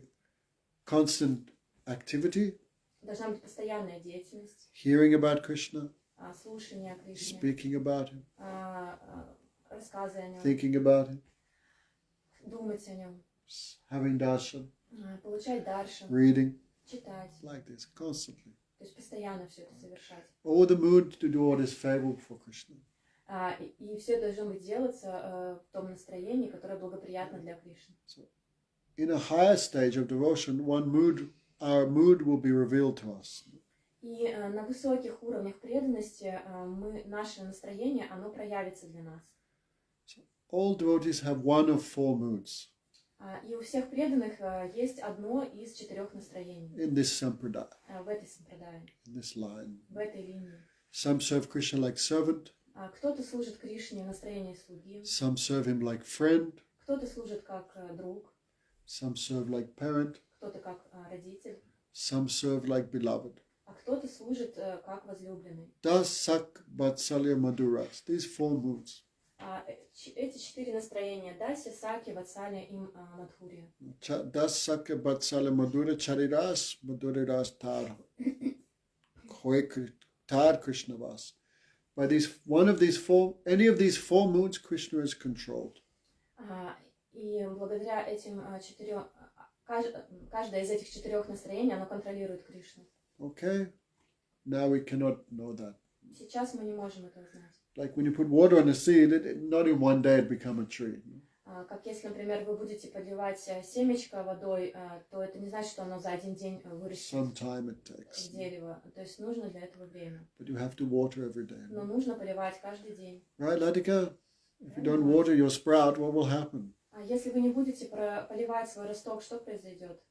A: constant activity,
B: Должна быть постоянная деятельность,
A: hearing about Krishna,
B: слушание о Кришне,
A: speaking about him,
B: рассказы о нем,
A: thinking about him,
B: думать о нем,
A: having darshan,
B: получать даршан,
A: reading,
B: читать.
A: like this, constantly.
B: То есть постоянно все это совершать.
A: Or the mood to do what is favorable for Krishna.
B: И все должно быть делаться в том настроении, которое благоприятно для Кришны.
A: So, in a higher stage of devotion, our mood will be revealed to us.
B: И на высоких уровнях преданности наше настроение, оно проявится для нас.
A: So, all devotees have one of four moods
B: И у всех преданных есть одно из 4 настроений
A: in this sampradaya,
B: в этой сампрадае,
A: in this line.
B: в этой линии.
A: Some serve Krishna like servant,
B: Кто-то служит Кришне в настроении слуги,
A: some serve him like friend,
B: кто-то служит как друг,
A: some serve like parent,
B: кто-то как родитель,
A: some serve like beloved.
B: а кто-то служит как возлюбленный.
A: Das sak vatsalya maduras. These four moods.
B: Эти 4 настроения — Дася, Саки, Ватсалия и Мадхурия.
A: Das sak vatsalya madura chariras maduriras tar. Tar Krishnavas. By any of these four moods, Krishna is controlled.
B: И благодаря этим 4, каждое из этих 4 настроений, оно контролирует Кришну.
A: Okay? Now we cannot know that.
B: Сейчас мы не можем этого знать.
A: Like when you put water on a seed, not in one day it become a tree.
B: Как если, например, вы будете подливать семечко водой, то это не значит, что оно за один день вырастет
A: Some time it takes.
B: в дерево. То есть нужно для этого время.
A: But you have to water every day.
B: Но нужно поливать каждый день.
A: Right, Ladika? If you don't water your sprout, what will happen?
B: А если вы не будете поливать свой росток, что произойдет?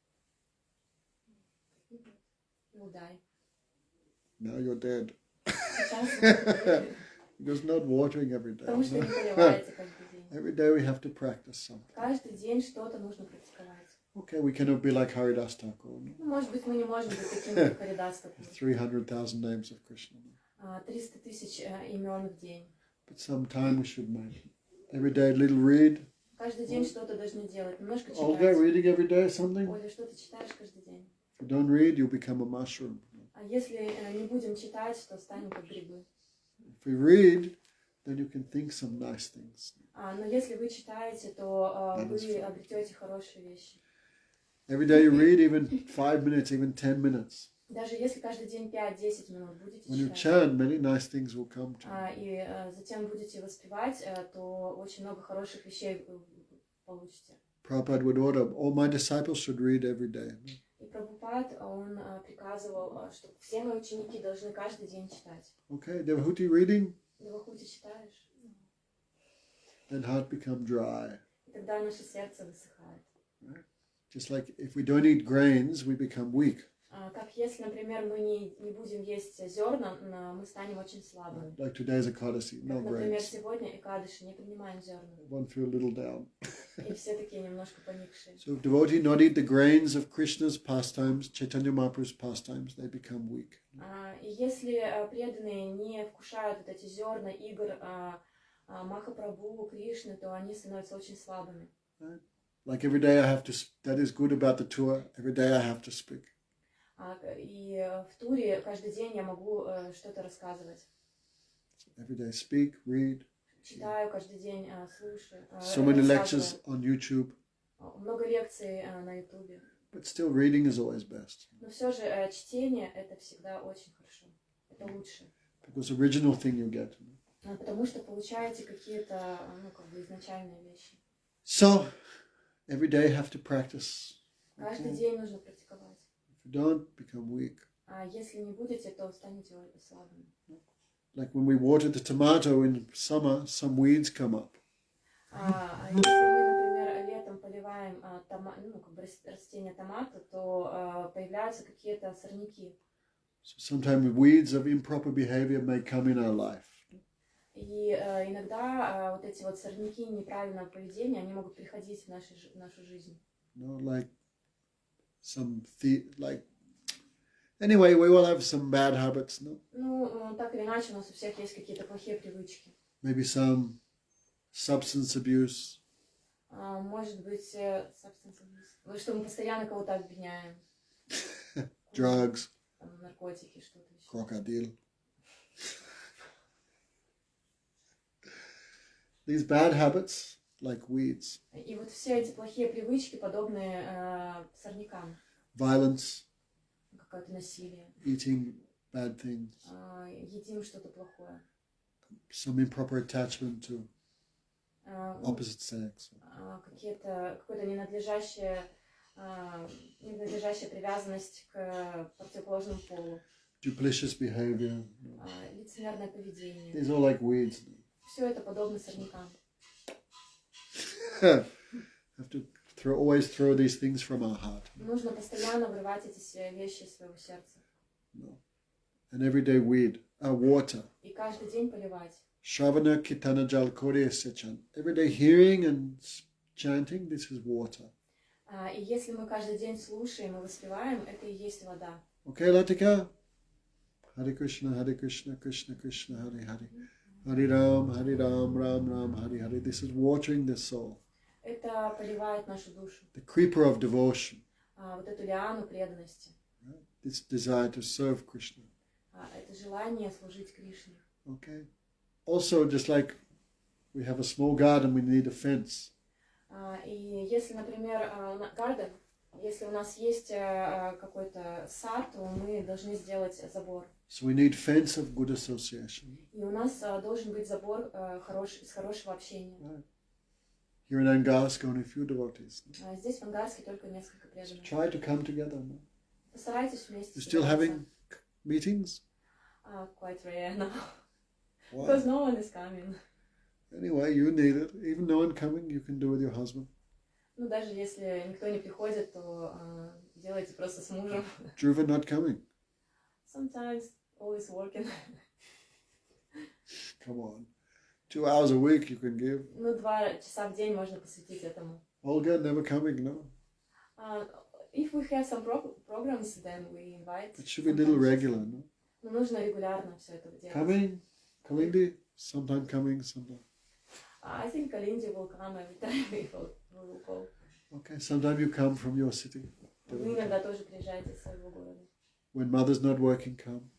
B: You'll die.
A: Now you're dead.
B: Сейчас
A: Because not watering every day.
B: потому что не поливаете каждый день.
A: Every day we have to practice something.
B: Каждый день что-то нужно практиковать.
A: Okay, we cannot be like Haridas Thakur. No?
B: Ну, может быть, мы не можем быть такими, как Харидас Такур.
A: 300,000 names of Krishna.
B: 300 тысяч имен в день.
A: But sometime we should make every day a little read.
B: Каждый день что-то должны делать. Немножко
A: Olga,
B: читать.
A: reading every day something?
B: Оля, что ты читаешь каждый день?
A: If you don't read, you'll become a mushroom.
B: А если не будем читать, то станем как грибы.
A: If we read, then you can think some nice things.
B: Но если вы читаете, то вы обретете хорошие вещи.
A: Every day you read, even 5 minutes, even 10 minutes.
B: Даже если каждый день 5-10 минут будете
A: When you
B: читать,
A: chant, many nice things will come to you.
B: и затем будете воспевать, то очень много хороших вещей вы получите.
A: Prabhupada would order, all my disciples should read every day.
B: И Прабхупад, он приказывал, что все мои ученики должны каждый день читать.
A: Okay, Devahuti reading,
B: Девахути читаешь,
A: then heart become dry.
B: и тогда наше сердце высыхает.
A: Just like if we don't eat grains, we become weak.
B: Как если, например, мы не будем есть зерна, мы станем очень слабыми.
A: Like today's Ekadasi, no
B: Как, например,
A: grains.
B: сегодня Экадыши не принимаем зерна.
A: One feel a little down.
B: И все такие немножко поникшие.
A: So if devotee not eat the grains of Krishna's pastimes, Chaitanya Mahaprabhu's pastimes, they become weak.
B: И если преданные не вкушают вот эти зерна игр Махапрабху, Кришны, то они становятся очень слабыми.
A: Like every day I have to, that is good about the tour, every day I have to speak.
B: И в туре каждый день я могу что-то рассказывать.
A: Every day speak, read.
B: Читаю каждый день, слушаю.
A: So many lectures on YouTube.
B: Много лекций на Ютубе.
A: But still reading is always best.
B: Но все же чтение это всегда очень хорошо. Это лучше.
A: Because original thing you get.
B: Потому что получаете какие-то, ну, как бы изначальные вещи.
A: So, every day have to practice.
B: Каждый день нужно практиковать.
A: If you don't, become weak.
B: А если не будете, то станете слабыми.
A: Like when we water the tomato in summer, some weeds come up.
B: Если мы, например, летом поливаем ну, как бы растение томата, то появляются какие-то сорняки.
A: So sometimes weeds of improper behavior may come in our life.
B: И иногда вот эти вот сорняки неправильного поведения, они могут приходить в нашу жизнь.
A: No, like anyway, we all have some bad habits, no?
B: Ну, так или иначе, у нас у всех есть какие-то плохие привычки.
A: Maybe some substance abuse.
B: Может быть, substance abuse. Что мы постоянно кого-то обвиняем.
A: Drugs.
B: Там, наркотики, что-то еще.
A: Crocodile. These bad habits, like weeds.
B: И вот все эти плохие привычки, подобные сорнякам.
A: Violence.
B: Какое-то насилие.
A: Eating bad things.
B: Едим что-то плохое.
A: Some improper attachment to opposite sex.
B: Какая-то ненадлежащая привязанность к противоположному полу.
A: Duplicitous behavior.
B: Лицемерное поведение.
A: These are like weeds.
B: Все это подобно сорнякам.
A: Have to always throw these things from our heart.
B: Нужно постоянно вырывать эти вещи из своего сердца.
A: No. And everyday weed, water.
B: И каждый день поливать.
A: Shravana Kitana Jal Kore Sechan. Everyday hearing and chanting, this is water.
B: И если мы каждый день слушаем и воспеваем, это и есть вода.
A: Okay, Latika? Hare Krishna, Krishna Krishna, Hare Hare. Hare Ram, Ram Ram, Hare Hare. This is watering the soul.
B: Это поливает нашу душу.
A: The creeper of devotion.
B: Вот эту лиану преданности.
A: This desire to serve Krishna.
B: Это желание служить Кришне.
A: Okay. Also, just like we have a small garden, we need a fence.
B: И если, например, garden, если у нас есть какой-то сад, то мы должны сделать забор.
A: So we need fence of good association.
B: И у нас должен быть забор из хорошего общения.
A: Right. Here in Eng-Rus, only a few devotees.
B: Здесь в Ангарске только несколько преданных.
A: Try to come together. No?
B: Постарайтесь вместе.
A: You're still having meetings?
B: Quite rare now.
A: Wow.
B: Because no one is coming.
A: Anyway, you need it. Even no one coming, you can do with your husband.
B: Ну, даже если никто не приходит, то делайте просто с мужем.
A: Dhruva not coming.
B: Sometimes, always working.
A: Come on. 2 hours a week you can give.
B: Ну, 2 часа в день можно посвятить этому.
A: Olga never coming, no?
B: If we have some programs, then we invite.
A: It should be a little regular, no?
B: Но нужно регулярно все это делать.
A: Coming? Kalindi? Sometime coming, sometime.
B: I think Kalindi will come every time we will call.
A: Okay, sometime you come from your city.
B: Вы иногда тоже приезжаете из своего города.
A: When mother's not working, come.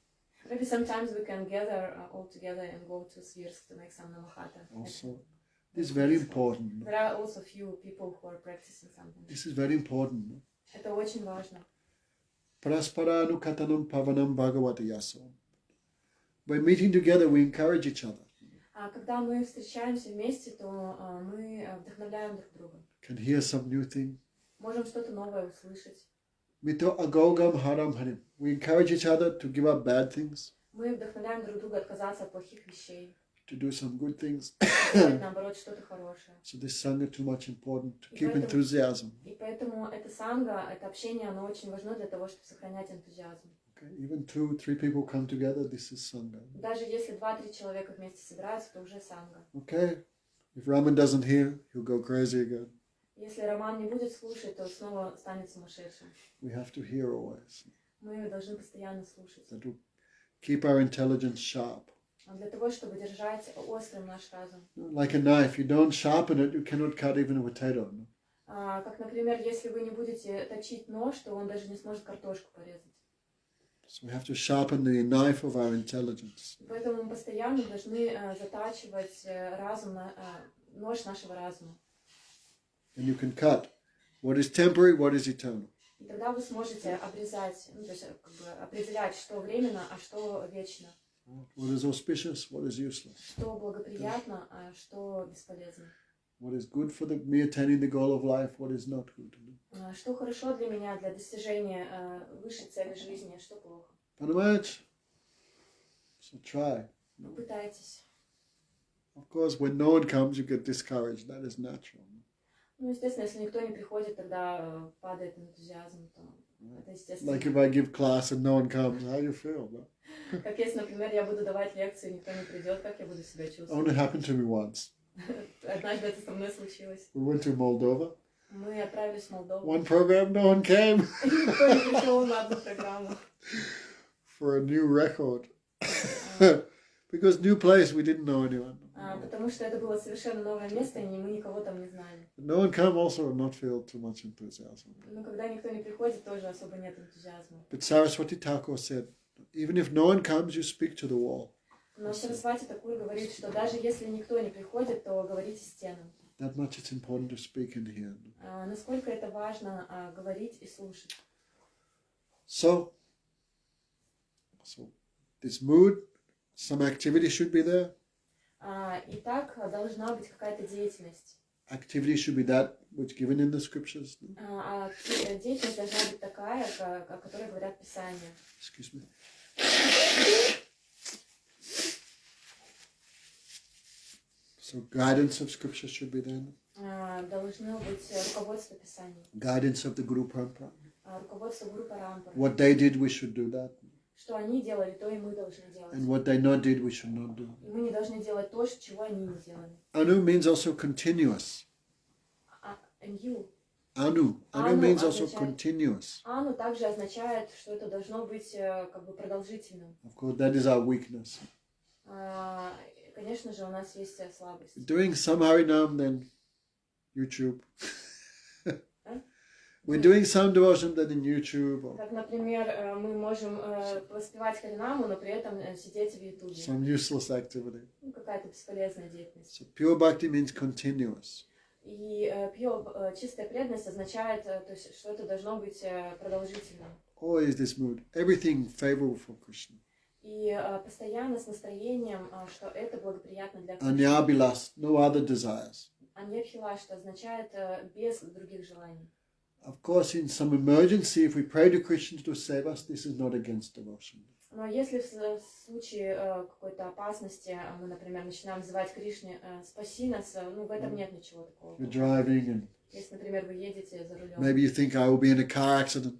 B: Maybe sometimes we can gather all together and go to Svirsk to make some namahata.
A: Also, this is very important. No?
B: There are also few people who are practicing something.
A: This is very important. No?
B: Это очень важно.
A: Parasparanu katanam pavanam bhagavati yaso. By meeting together, we encourage each other.
B: Когда мы встречаемся вместе, то мы вдохновляем друг друга.
A: Can hear some new thing.
B: Можем что-то новое услышать.
A: Mito agogam haram harim. We encourage each other to give up bad things.
B: Мы вдохновляем друг друга отказаться от плохих вещей.
A: To do some good things.
B: Делать, наоборот, что-то хорошее.
A: So this sangha too much important to keep enthusiasm.
B: И поэтому это санга, это общение, оно очень важно для того, чтобы сохранять энтузиазм.
A: Okay, even 2-3 people come together, this is sangha.
B: Даже если 2-3 человека вместе собираются, то уже санга.
A: Okay, if Raman doesn't hear, he'll go crazy again.
B: Если Роман не будет слушать, то снова станет сумасшедшим.
A: We have to hear always.
B: Мы должны постоянно слушать.
A: That will keep our intelligence sharp.
B: Для того, чтобы держать острым наш разум.
A: Like a knife, you don't sharpen it, you cannot cut even a potato. No?
B: Как, например, если вы не будете точить нож, то он даже не сможет картошку порезать.
A: So we have to sharpen the knife of our intelligence.
B: Поэтому мы постоянно должны затачивать нож нашего разума.
A: And you can cut what is temporary, what is eternal.
B: И тогда вы сможете обрезать, то есть как бы определять, что временно, а что вечно.
A: What is auspicious, what is useless.
B: Что благоприятно, а что бесполезно.
A: What is good for me attaining the goal of life, what is not good.
B: Что хорошо для меня, для достижения высшей цели жизни, а что плохо.
A: Понимаете? So try.
B: Попытайтесь.
A: Of course, when no one comes, you get discouraged. That is natural.
B: Ну, естественно, если никто не приходит, тогда падает энтузиазм, то это естественно.
A: Like if I give class and no one comes, how do you feel? No?
B: Как если, например, я буду давать лекции, никто не придет, как я буду себя чувствовать?
A: Only happened to me once.
B: Однажды это со мной случилось.
A: We went to Moldova.
B: Мы отправились в Молдову.
A: One program, no one came.
B: Никто не пришел на одну программу.
A: For a new record. Because new place, we didn't know anyone.
B: Потому что это было совершенно новое место, и мы никого там не знали.
A: No one come also not feel too much enthusiasm.
B: Ну, когда никто не приходит, тоже особо нет энтузиазма.
A: But Saraswati Thakur said, even if no one comes, you speak to the wall.
B: Но Сарасвати Такур говорит, что даже если никто не приходит, то говорите стенам.
A: That much it's important to speak and hear.
B: Насколько это важно говорить и слушать.
A: So this mood, some activity should be there.
B: Итак, должна быть какая-то деятельность.
A: Activity should be that which given in the scriptures.
B: Деятельность должна быть такая, о которой говорят Писания.
A: Excuse me. So guidance of scripture should be there.
B: Должно быть руководство Писания.
A: Guidance of the Guru Parampara.
B: Руководство Гуру Парампары.
A: What they did, we should do that.
B: Что они делали, то и мы должны делать.
A: And what they not did, we should not do.
B: И мы не должны делать то, чего они не делали.
A: Anu means also continuous.
B: And you.
A: Anu means also continuous.
B: Ану также означает, что это должно быть как бы продолжительным.
A: Of course, that is our weakness.
B: Конечно же, у нас есть слабость.
A: Doing some Harinam, then YouTube. We're doing some devotion, then in YouTube. Or
B: Как, например, мы можем воспевать Харинаму, но при этом сидеть в Ютубе.
A: some useless activity.
B: Ну, какая-то бесполезная деятельность.
A: So pure bhakti means continuous.
B: И чистая преданность означает, то есть, что это должно быть продолжительным.
A: Always this mood. Everything favorable for Krishna.
B: И постоянно с настроением, что это благоприятно для Кришны.
A: Anyabilas, no other desires.
B: Аньябхила, что означает без других желаний.
A: Of course, in some emergency, if we pray to Krishna to save us, this is not against devotion.
B: Но если в случае какой-то опасности мы, например, начинаем взывать Кришне, спаси нас, ну, в этом нет ничего такого.
A: You're driving and
B: Если, например, вы едете за рулем,
A: maybe you think I will be in a car accident.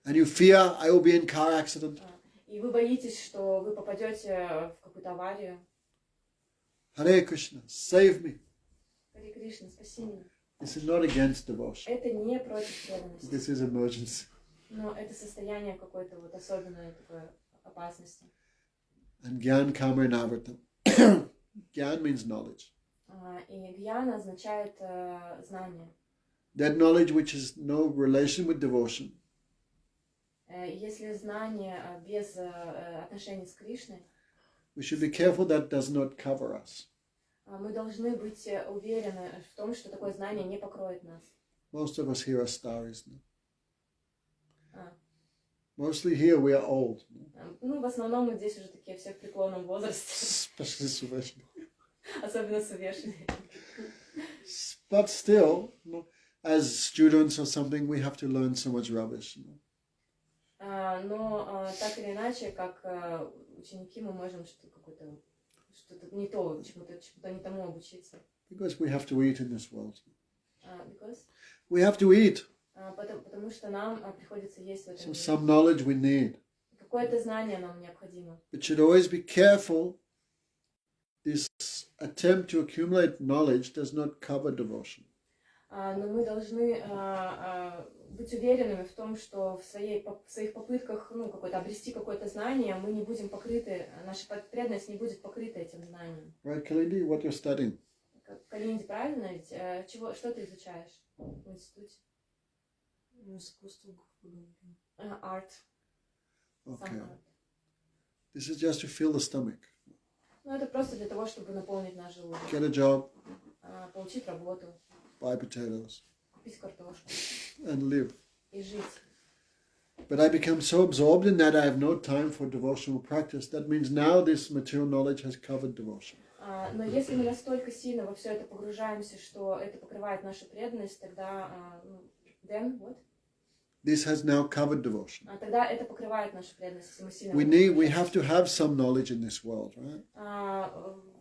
A: And you fear I will be in car accident.
B: и вы боитесь, что вы попадете в какую-то аварию.
A: Hare Krishna, save me.
B: Харе Кришна, спаси меня.
A: This is not against devotion.
B: Это не против преданности,
A: This is emergency.
B: но это состояние какой-то вот особенной такой опасности.
A: And Gyan Kama and Avartam. Gyan means knowledge.
B: И гьяна означает знание.
A: That knowledge which has no relation with devotion.
B: Если знание без отношений с Кришной,
A: We should be careful that does not cover us.
B: мы должны быть уверены в том, что такое знание не покроет нас.
A: Most of us here are starries. No?
B: А.
A: Mostly here we are old. No?
B: Ну, в основном мы здесь уже такие все в преклонном возрасте,
A: Especially Suveshna.
B: особенно Сувешни.
A: But still, no, as students or something, we have to learn so much rubbish. No?
B: Но так или иначе, как ученики, мы можем что-то не то, чему-то не тому обучиться.
A: Because we have to eat in this world.
B: Because?
A: We have to eat.
B: Потому что нам приходится есть в этом
A: So
B: мире.
A: some knowledge we need.
B: Какое-то знание нам необходимо.
A: But should always be careful. This attempt to accumulate knowledge does not cover devotion.
B: Но мы должны быть уверенными в том, что в своих попытках обрести какое-то знание, мы не будем покрыты, наша преданность не будет покрыта этим знанием.
A: Right, Kalindi, what you're studying?
B: Калинди, правильно ведь? Что ты изучаешь в институте?
E: Искусство, грубо говоря.
B: Арт.
A: Okay. This is just to fill the stomach.
B: Ну, это просто для того, чтобы наполнить наш желудок.
A: Get a job,
B: Получить работу,
A: buy potatoes,
B: купить картошку
A: and live.
B: и жить.
A: But I become so absorbed in that I have no time for devotional practice. That means now this material knowledge has covered devotion.
B: Но если мы настолько сильно во все это погружаемся, что это покрывает нашу преданность, тогда then what?
A: This has now covered devotion.
B: Тогда это покрывает нашу преданность, если мы сильно
A: We have to have some knowledge in this world, right?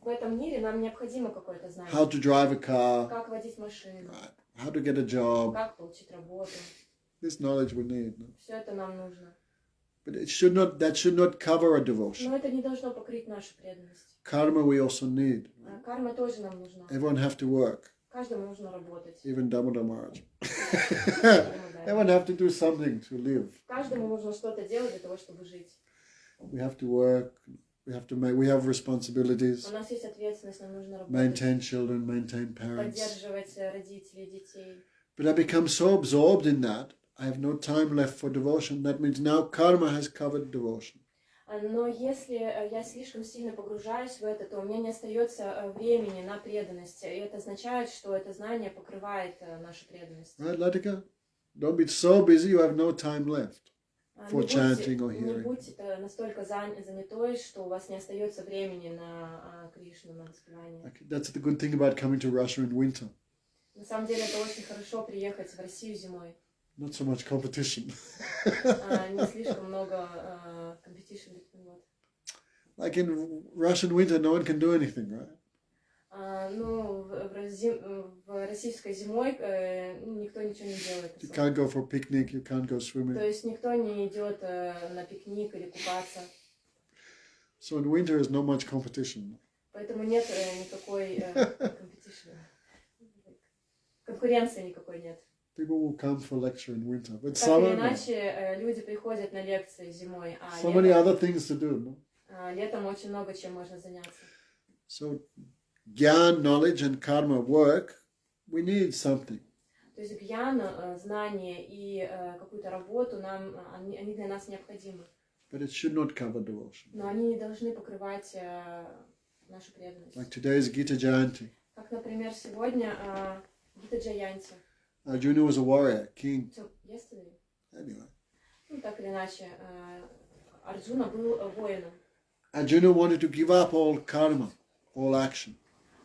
B: В этом мире нам необходимо какое-то знание.
A: How to drive a car,
B: Как водить машину,
A: right? How to get a job.
B: как получить работу.
A: This knowledge we need. No?
B: Все это нам нужно.
A: But that should not cover our devotion.
B: Но это не должно покрыть нашу преданность.
A: Karma we also need.
B: Карма тоже нам нужна.
A: Everyone have to work.
B: Каждому нужно работать.
A: Even Damodar Maharaj. Everyone have to do something to live.
B: Каждому нужно что-то делать для того, чтобы жить.
A: We have to work. We have responsibilities.
B: У нас есть ответственность, нам нужно работать.
A: Maintain children, maintain parents.
B: Поддерживать родителей, детей.
A: But I become so absorbed in that, I have no time left for devotion. That means now karma has covered devotion.
B: Но если я слишком сильно погружаюсь в это, то у меня не остается времени на преданность. И это означает, что это знание покрывает нашу преданность.
A: Right, Latika? Don't be so busy you have no time left for chanting or
B: Не
A: hearing.
B: будьте настолько занятой, что у вас не остается времени на Кришну, на воспевание.
A: Okay, that's the good thing about coming to Russia in winter.
B: На самом деле это очень хорошо приехать в Россию зимой.
A: Not so much competition.
B: Не слишком много competition.
A: Like in Russian winter, no one can do anything, right?
B: Ну, в российской зимой никто ничего не делает.
A: You can't go for a picnic, you can't go swimming.
B: То есть никто не идет на пикник или купаться.
A: So in winter, there's not much competition.
B: Поэтому нет никакой competition. Конкуренции никакой нет.
A: People will come for lecture in winter, but
B: Так или иначе, люди приходят на лекции зимой, а
A: so many other things to do, no?
B: Летом очень много чем можно заняться.
A: So, gyan, knowledge, and karma work. We need something.
B: То есть гьяна, знание и какую-то работу они для нас необходимы.
A: But it should not cover devotion.
B: Но они не должны покрывать нашу преданность.
A: Like today's Gita Jayanti.
B: Как, например, сегодня Гита Джаянти.
A: Arjuna was a warrior, king.
B: Yesterday.
A: Anyway.
B: Ну, так или иначе, Арджуна был воином.
A: Arjuna wanted to give up all karma, all action.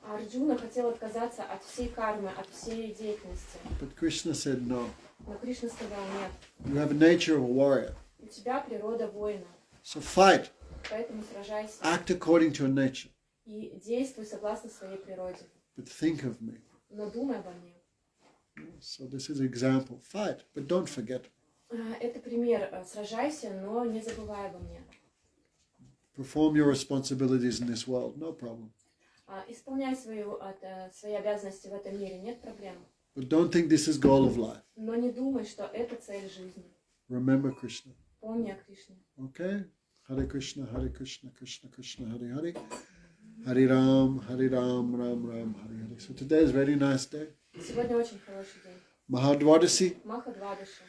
B: Арджуна хотел отказаться от всей кармы, от всей деятельности.
A: But Krishna said no.
B: Но Кришна сказал нет.
A: You have a nature of a warrior.
B: У тебя природа воина.
A: So fight.
B: Поэтому сражайся.
A: Act according to your nature.
B: И действуй согласно своей природе.
A: But think of me.
B: Но думай обо мне.
A: So this is an example. Fight, but don't forget.
B: Это пример. Сражайся, но не забывай обо мне.
A: Perform your responsibilities in this world, no problem.
B: Исполняй свои обязанности в этом мире, нет проблем.
A: But don't think this is goal of life.
B: Но не думай, что это цель жизни.
A: Remember Krishna.
B: Помни о Кришне.
A: Okay? Hare Krishna, Krishna Krishna, Hare Hare. Hare Ram, Ram Ram, Hare Hare. So today is a very nice day.
B: Сегодня очень хороший день.
A: Mahadvadasi.
B: Махадвадаши.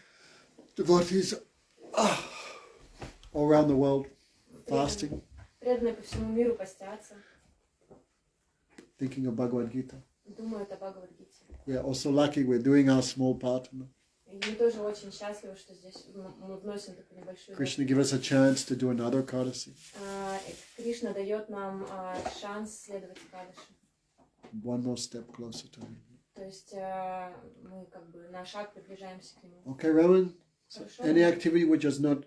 A: Devotees all around the world fasting,
B: Преданные по всему миру постятся.
A: thinking of Bhagavad Gita.
B: Думают о Бхагавад-гите.
A: We are also lucky we're doing our small part.
B: И мы тоже очень счастливы, что здесь мы вносим такую небольшую...
A: Krishna give us a chance to do another Kadasi.
B: Кришна дает нам шанс следовать Кадаши.
A: One more step closer to him.
B: То есть мы как бы на шаг приближаемся к нему.
A: Okay, Raman? So
B: Хорошо.
A: any activity which does not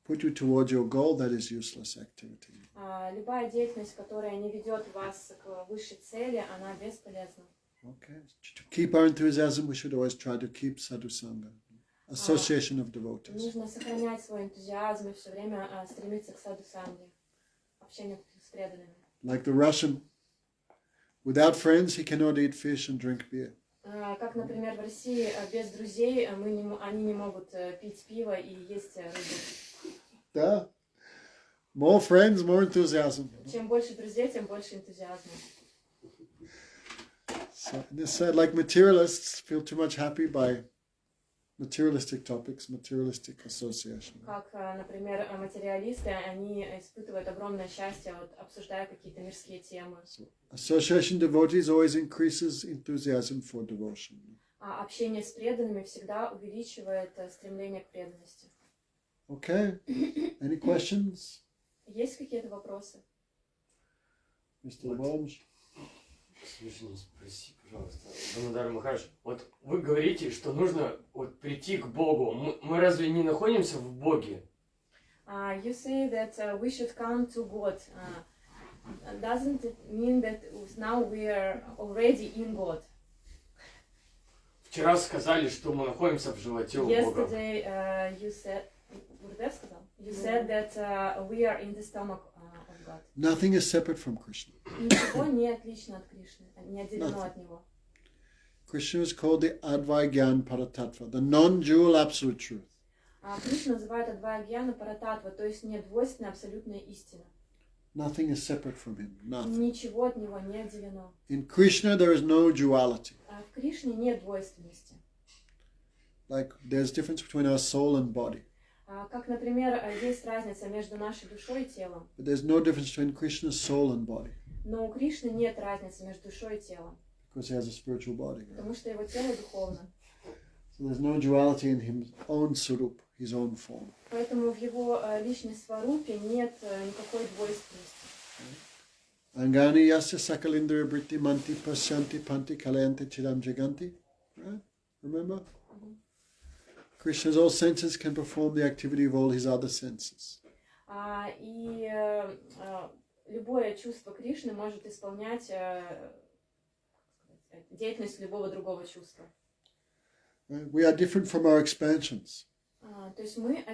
A: put you towards your goal, that is useless activity.
B: Любая деятельность, которая не ведет вас к высшей цели, она бесполезна.
A: Okay. To keep our enthusiasm, we should always try to keep sadhusanga, association of devotees.
B: Нужно сохранять свой энтузиазм и все время стремиться к саду-санге, общению с преданными.
A: Like the Russian, without friends, he cannot eat fish and drink beer.
B: Как, например, в России без друзей они не могут пить пиво и есть рыбу.
A: Да. More friends, more enthusiasm.
B: Чем больше друзей, тем больше энтузиазма.
A: So this like materialists feel too much happy by materialistic topics, materialistic association.
B: Как, например, материалисты, они испытывают огромное счастье, вот, обсуждая какие-то мирские темы.
A: So, association devotees always increases enthusiasm for devotion.
B: А общение с преданными всегда увеличивает стремление к преданности.
A: Okay. Any questions?
B: Есть какие-то вопросы?
A: Mr. Walsh?
F: Всевышний, спроси, пожалуйста, Дамодар Махарадж, вот вы говорите, что нужно вот прийти к Богу. Мы разве не находимся в Боге?
B: You say that we should come to God. Doesn't it mean that now we are already in God?
F: Вчера сказали, что мы находимся в животе у Бога.
B: Yesterday you said, Гурдев сказал? You said that we are in the stomach of God.
A: Nothing is separate from Krishna.
B: Ничего не отлично от Кришны, не отделено от него.
A: Krishna is called the Advaigyan Paratattva, the non-dual absolute truth.
B: Кришна называют Адвайгьяна Парататва, то есть недвойственная абсолютная истина.
A: Nothing is separate from him. Nothing.
B: Ничего от него не отделено.
A: In Krishna there is no duality.
B: В Кришне нет двойственности.
A: Like there's difference between our soul and body.
B: Как, например, есть разница между нашей душой и телом.
A: But there's no difference between Krishna's soul and body.
B: Но у Кришны нет разницы между душой и телом.
A: Because he has a spiritual body.
B: Потому что его тело духовно.
A: So there's no duality in his own surup, his own form.
B: Поэтому в его личной сварупе нет никакой двойственности.
A: Angani yasya sakalindra vritti manti pasyanti panti kalayante chidam jaganti. Right? Remember? Krishna's all senses can perform the activity of all his other senses.
B: И любое чувство Кришны может исполнять деятельность любого другого чувства.
A: We are different from our expansions.
B: То есть мы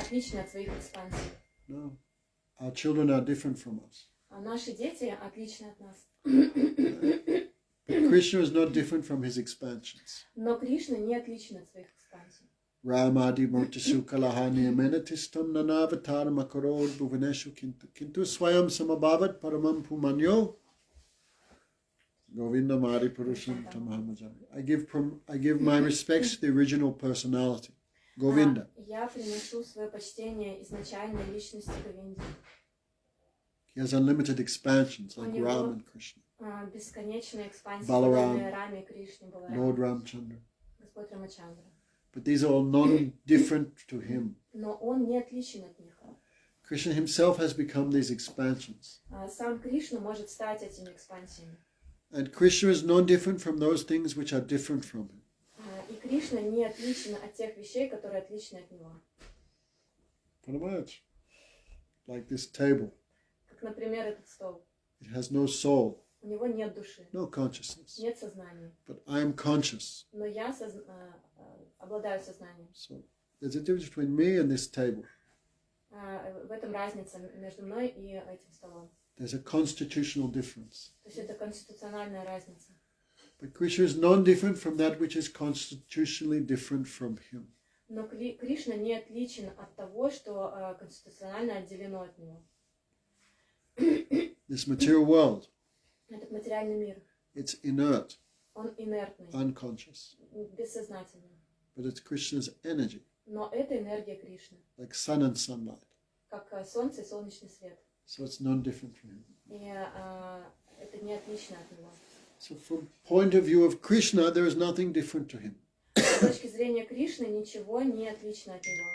B: отличны от своих экспансий.
A: No. Our children are different from us.
B: Наши дети отличны от нас.
A: But Krishna is not different from his expansions.
B: Но Кришна не отличен от своих экспансий.
A: Ramadi Murtishu Kalahani Amenatistam Nanavatar Makarod Bhuvaneshu Kintu Swayam Samabhavat Paramam Pumanyo Govinda Mari Purusham Tamahamajan. I give my respects to the original personality, Govinda.
B: Я приношу свое почтение изначальной личности Говинды.
A: He has unlimited expansions like Ram and Krishna.
B: Бесконечные экспансии,
A: Balaram,
B: подобные Раме и Кришне,
A: Lord Ramchandra.
B: Господь Рамачандра.
A: But these are all non-different to him.
B: Но он не отличен от них.
A: Krishna himself has become these expansions.
B: Сам Кришна может стать этими экспансиями.
A: And Krishna is non-different from those things which are different from him.
B: И Кришна не отличен от тех вещей, которые отличны от него.
A: Понимаете? Like this table.
B: Как, например, этот стол.
A: It has no soul.
B: У него нет души.
A: No consciousness.
B: Нет сознания.
A: But I am conscious.
B: Но я обладаю сознанием.
A: So there's a difference between me and this table.
B: В этом разница между мной и этим столом.
A: There's a constitutional difference.
B: То есть это конституциональная разница.
A: But Krishna is non-different from that which is constitutionally different from him.
B: Но Кришна не отличен от того, что конституционально отделено от него.
A: This material world,
B: Этот материальный мир,
A: it's inert,
B: он инертный,
A: unconscious.
B: бессознательный.
A: But it's Krishna's energy,
B: Но это энергия Кришны,
A: like sun and sunlight.
B: как солнце и солнечный свет.
A: So it's non-different from him.
B: И это не отлично от него.
A: So from point of view of Krishna, there is nothing different to him.
B: С точки зрения Кришны ничего не отлично от него.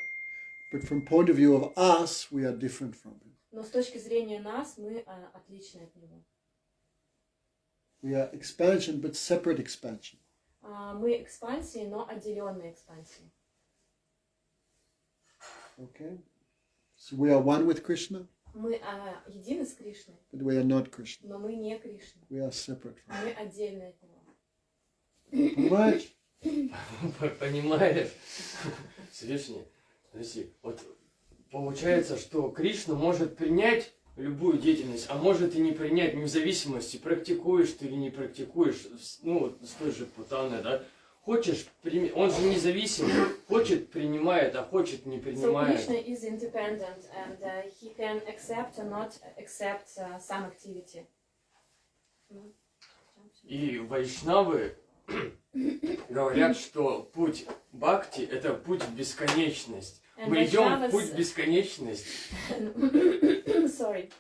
A: But from point of view of us, we are different from him.
B: Но с точки зрения нас мы отличны от него.
A: We are expansion, but separate expansion.
B: Мы экспансии, но отделенные экспансии.
A: Okay? So we are one with Krishna,
B: Мы едины с Кришной,
A: but we are not Krishna.
B: но мы не Кришна.
A: We are separate from
B: Мы отдельны от него.
A: him. Right?
F: Понимаешь? Всевышний, подожди, вот получается, что Кришна может принять любую деятельность, а может и не принять, вне зависимости, практикуешь ты или не практикуешь, ну, с той же Путаной, да? Хочешь, он же независим, хочет принимает, а хочет не
B: So
F: принимает.
B: Krishna is independent and he can accept or not accept some activity.
F: И вайшнавы говорят, что путь бхакти – это путь в бесконечность.
B: And
F: Мы идем в
B: Vaishnavas-
F: путь в бесконечность.
B: Sorry.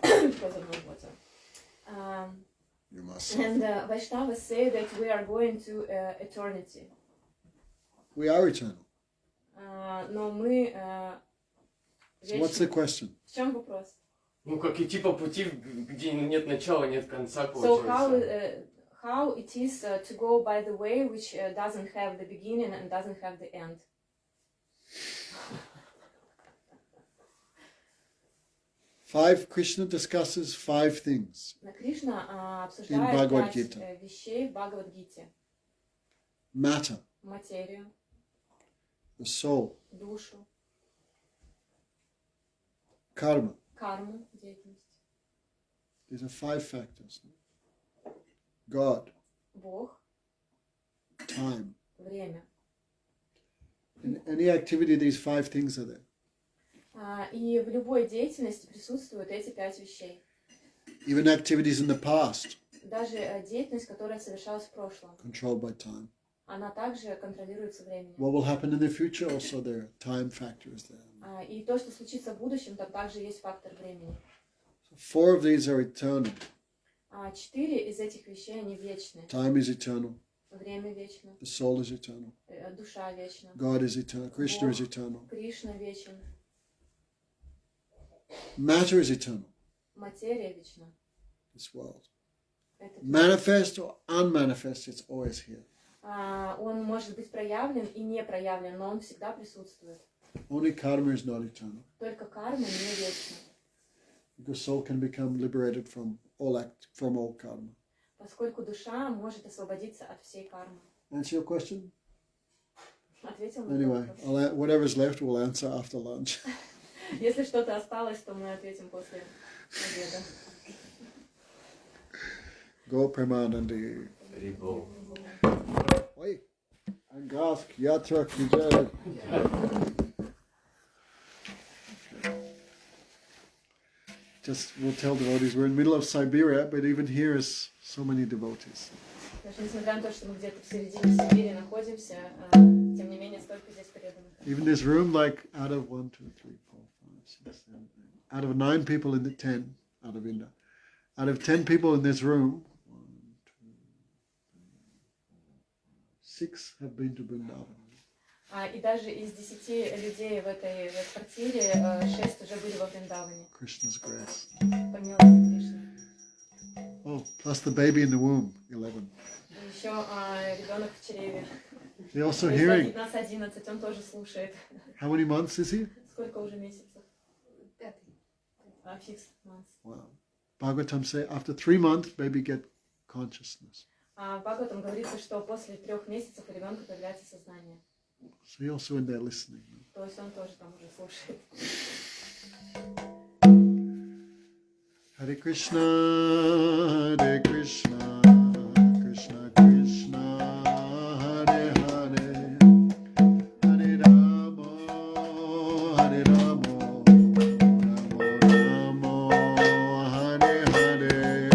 B: Because of my water.
A: You must.
B: And Vaishnavas say that we are going to eternity.
A: We are eternal.
B: Но мы
A: So what's the
B: вечны.
A: question?
B: В чем вопрос?
F: Ну, как идти по пути, где нет начала, нет конца,
B: So
F: получается.
B: how it is to go by the way which doesn't have the beginning and doesn't have the end?
A: Krishna discusses 5 things.
B: Кришна
A: In
B: обсуждает
A: Bhagavad
B: 5
A: Gita.
B: вещей в Бхагавад-гите.
A: Matter,
B: Материю,
A: the soul,
B: душу,
A: karma.
B: карму, деятельность.
A: These are 5 factors. God,
B: Бог,
A: time.
B: время.
A: In any activity, these 5 things are there.
B: И в любой деятельности присутствуют эти 5 вещей.
A: Even activities in the past,
B: Даже деятельность, которая совершалась в прошлом,
A: controlled by time.
B: она также контролируется временем.
A: What will happen in the future, also there, time factor is there.
B: И то, что случится в будущем, там также есть фактор времени.
A: So 4 of these are eternal.
B: 4 из этих вещей, они вечны.
A: Time is eternal.
B: Время вечно,
A: The soul is eternal.
B: душа вечна,
A: God is eternal. Krishna is eternal.
B: Кришна вечен,
A: Matter is eternal.
B: материя вечна.
A: This world.
B: Этот
A: Manifest or unmanifest, it's always here.
B: Он может быть проявлен и не проявлен, но он всегда присутствует.
A: Only karma is not eternal.
B: Только карма не вечна,
A: Because soul can become liberated from all karma.
B: поскольку душа может освободиться от всей кармы.
A: Answer your question?
B: Ответил на
A: Anyway,
B: вопрос.
A: whatever's left we'll answer after lunch.
B: Если что-то осталось, то мы ответим после обеда.
A: Go Premanandi.
F: Рибо.
A: Oi. Eng-Rus, Yatra Kijay. Just we'll tell devotees we're in the middle of Siberia, but even here is so many devotees.
B: Даже несмотря на то, что мы где-то в середине Сибири находимся, тем не менее столько здесь преданных.
A: Even this room, like out of 1, 2, 3, 4, 5, 6, 7, 8, out of 9 people in the 10 out of India, out of 10 people in this room, 1, 2, 3, 4, 5, 6 have been to Vrindavan.
B: И даже из 10 людей в этой квартире 6 уже были во Вриндаване.
A: Krishna's grace.
B: По милости Кришны.
A: Oh, plus the baby in the womb, 11.
B: И еще ребенок в чреве.
A: They're also
B: То есть
A: hearing.
B: нас 11, он тоже слушает.
A: How many months is he?
B: Сколько уже месяцев?
E: 5.
B: Fixed months.
A: Wow. Bhagavatam say after 3 months, baby get consciousness.
B: В Бхагаватам говорится, что после 3 месяцев у ребенка появляется сознание.
A: So you're also in there listening.
B: То есть он тоже там уже слушает.
A: Hare Krishna, Krishna Krishna, Hare Hare, Hare Rama, Hare Rama, Rama Rama, Hare Hare.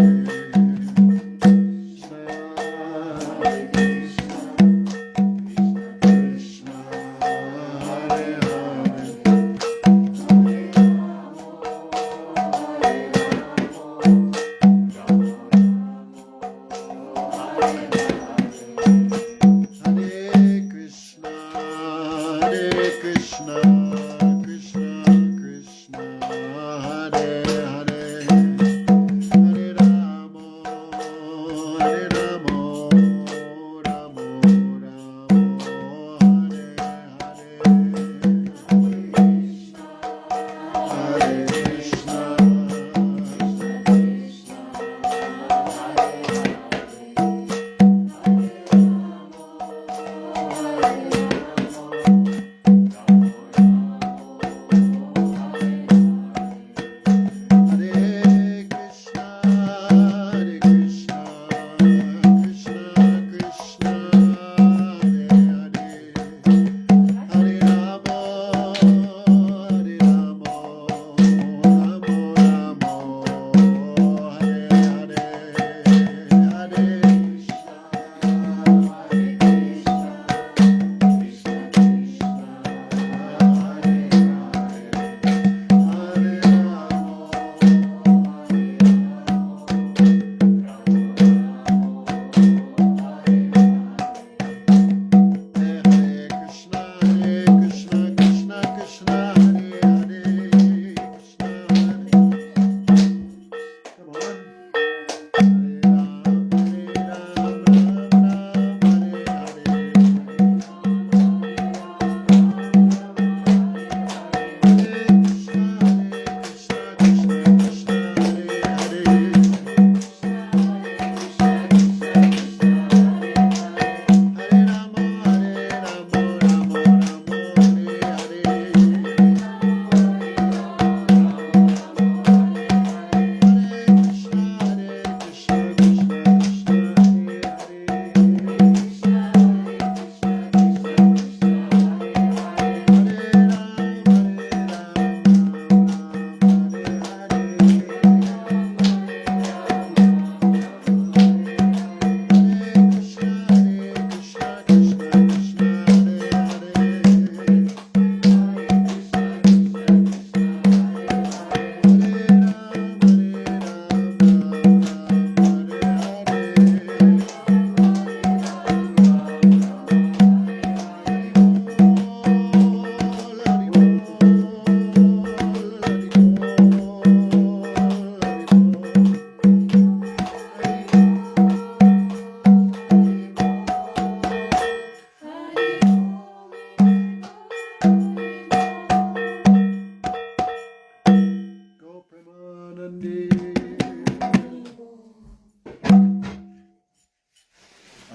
A: Mandir.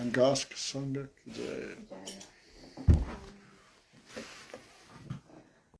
A: Angaska Sangha ki jai.